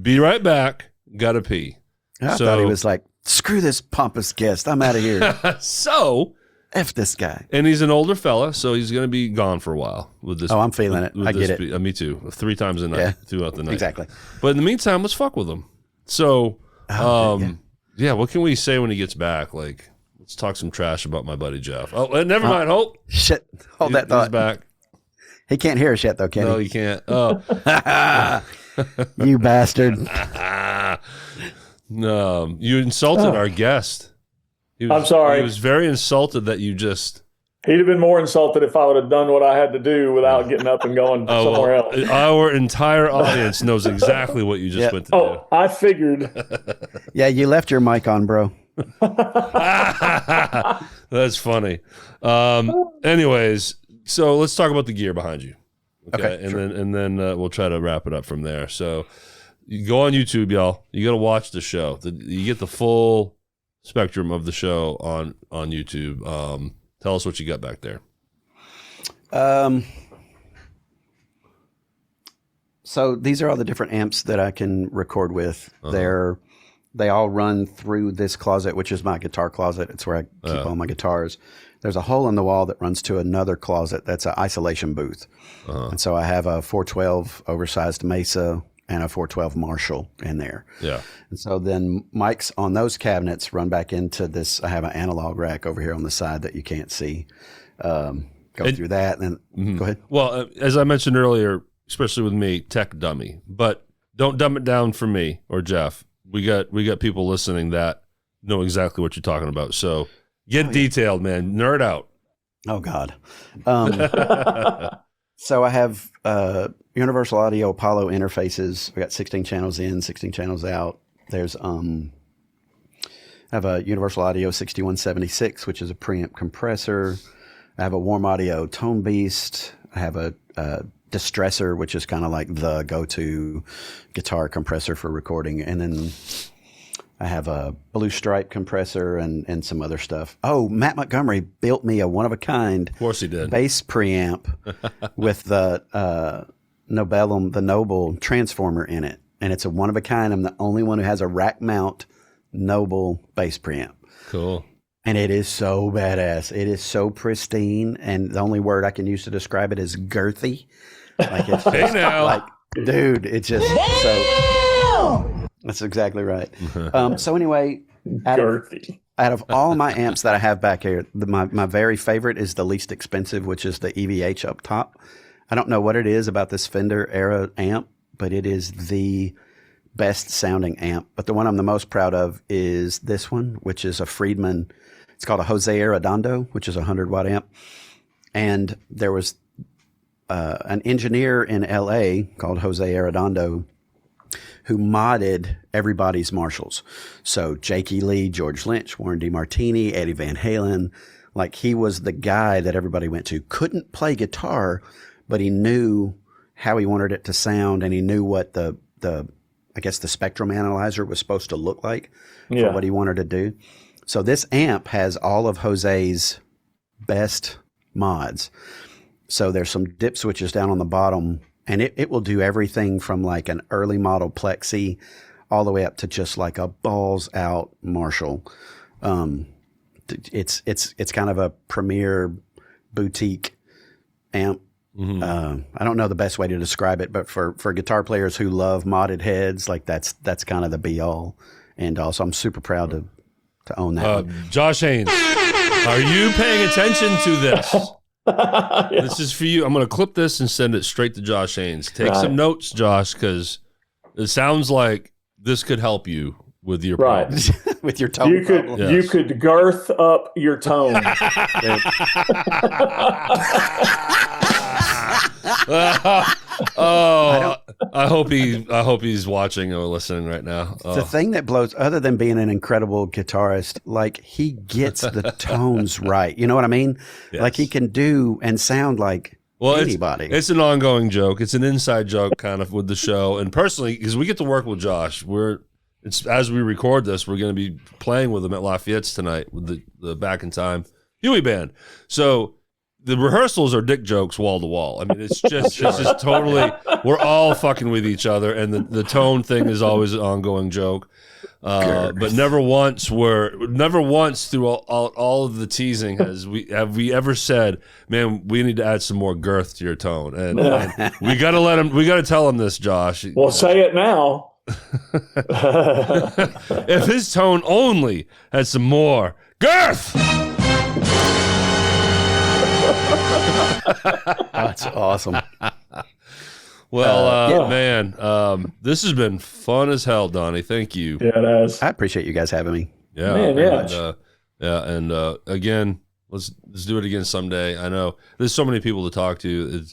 Be right back. Gotta pee." I thought he was like, "Screw this pompous guest. I'm out of here." So F this guy. And he's an older fella, so he's going to be gone for a while with this. Oh, I'm feeling it. I get it. Me too. 3 times a night throughout the night. Exactly. But in the meantime, let's fuck with him. So, what can we say when he gets back? Like, let's talk some trash about my buddy Jeff. Oh, never mind. Hold. Shit. Hold that thought. He's back. He can't hear us yet, though, can he? No, he can't. Oh. You bastard. No, you insulted our guest. I'm sorry. He was very insulted that you just... He'd have been more insulted if I would have done what I had to do without getting up and going somewhere else. Our entire audience knows exactly what you just went to do. I figured. Yeah, you left your mic on, bro. That's funny. Anyways, so let's talk about the gear behind you. Okay, and then we'll try to wrap it up from there. So you go on YouTube, y'all. You got to watch the show. You get the full spectrum of the show on YouTube. Tell us what you got back there. So these are all the different amps that I can record with. They all run through this closet, which is my guitar closet. It's where I keep all my guitars. There's a hole in the wall that runs to another closet that's an isolation booth. And so I have a 412 oversized Mesa and a 412 Marshall in there. Yeah. And so then mics on those cabinets run back into this. I have an analog rack over here on the side that you can't see. Through that. And then go ahead. Well, as I mentioned earlier, especially with me, tech dummy, but don't dumb it down for me or Jeff. We got people listening that know exactly what you're talking about. So get detailed, man. Nerd out. Oh God. So I have Universal Audio Apollo interfaces. We got 16 channels in, 16 channels out. There's I have a Universal Audio 6176, which is a preamp compressor. I have a Warm Audio Tone Beast. I have a Distressor, which is kind of like the go-to guitar compressor for recording. And then I have a Blue Stripe compressor and some other stuff. Oh, Matt Montgomery built me a one-of-a-kind of course he did. Bass preamp with the Noble transformer in it. And it's a one-of-a-kind. I'm the only one who has a rack mount Noble bass preamp. Cool. And it is so badass. It is so pristine. And the only word I can use to describe it is girthy. Like it's just like, dude, it's just so. That's exactly right. So anyway, out of all my amps that I have back here, my very favorite is the least expensive, which is the EVH up top. I don't know what it is about this Fender era amp, but it is the best sounding amp, but the one I'm the most proud of is this one, which is a Friedman. It's called a Jose Arredondo, which is a 100-watt amp. And there was an engineer in LA called Jose Arredondo who modded everybody's Marshalls. So Jakey Lee, George Lynch, Warren DeMartini, Eddie Van Halen. Like, he was the guy that everybody went to. Couldn't play guitar, but he knew how he wanted it to sound, and he knew what the I guess the spectrum analyzer was supposed to look like for what he wanted to do. So this amp has all of Jose's best mods. So there's some dip switches down on the bottom, and it will do everything from like an early model Plexi all the way up to just like a balls out Marshall. It's kind of a premier boutique amp. Mm-hmm. I don't know the best way to describe it, but for guitar players who love modded heads, like that's kind of the be all and all. So I'm super proud to own that. Josh Haynes, are you paying attention to this? Yeah. This is for you. I'm going to clip this and send it straight to Josh Haynes. Take some notes, Josh, because it sounds like this could help you with your problems. With your tone. You could girth up your tone. I hope he's watching or listening right now. The thing that blows, other than being an incredible guitarist, like he gets the tones right. You know what I mean? Yes. Like he can do and sound like anybody. It's an ongoing joke. It's an inside joke kind of with the show. And personally, because we get to work with Josh, as we record this, we're going to be playing with him at Lafayette's tonight with the Back in Time Huey Band. So the rehearsals are dick jokes wall to wall. I mean, it's just totally, we're all fucking with each other, and the tone thing is always an ongoing joke. But never once through all of the teasing have we ever said, man, we need to add some more girth to your tone, and we got to tell him this, Josh. Well, say it now. If his tone only had some more girth. That's awesome. Well, man, this has been fun as hell, Donnie. Thank you. Yeah, it has. I appreciate you guys having me. Yeah, man, and again, let's do it again someday. I know there's so many people to talk to.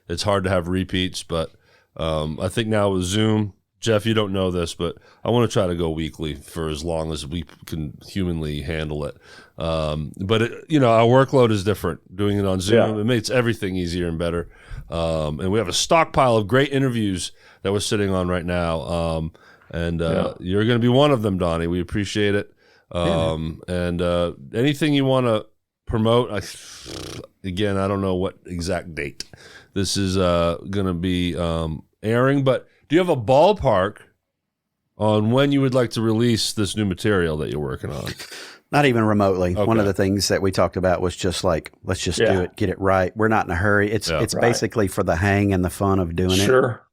It's hard to have repeats, but I think now with Zoom, Jeff, you don't know this, but I want to try to go weekly for as long as we can humanly handle it. But our workload is different. Doing it on Zoom, it makes everything easier and better. And we have a stockpile of great interviews that we're sitting on right now. You're going to be one of them, Donnie. We appreciate it. And anything you want to promote, again, I don't know what exact date this is going to be airing, but do you have a ballpark on when you would like to release this new material that you're working on? Not even remotely. Okay. One of the things that we talked about was just like, let's just do it, get it right. We're not in a hurry. It's basically for the hang and the fun of doing it. Sure.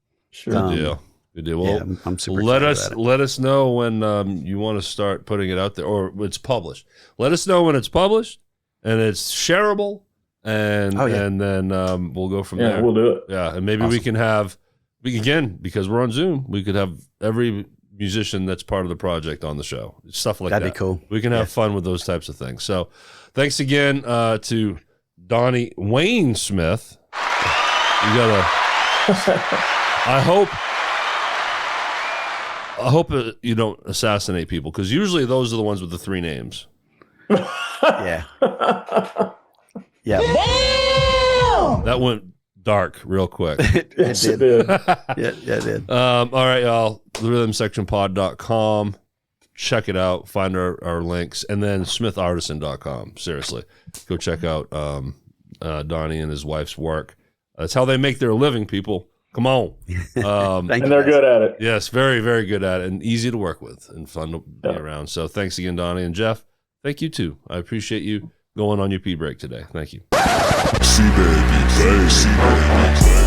Good deal. Well, I'm super let us know when you want to start putting it out there, or it's published. Let us know when it's published and it's shareable, and then we'll go from there. Yeah, we'll do it. Yeah, and maybe we can have. Again, because we're on Zoom, we could have every musician that's part of the project on the show. Stuff like that. That'd be cool. We can have fun with those types of things. So thanks again to Donnie Wayne Smith. You gotta. I hope you don't assassinate people, because usually those are the ones with the 3 names. Yeah. That went dark real quick. It did. It did. All right, y'all. therhythmsectionpod.com. Check it out. Find our links. And then smithartisan.com. Seriously. Go check out Donnie and his wife's work. That's how they make their living, people. Come on. And they're good at it. Yes, very, very good at it, and easy to work with and fun to be around. So thanks again, Donnie. And Jeff, thank you too. I appreciate you going on your pee break today. Thank you. See, baby, play.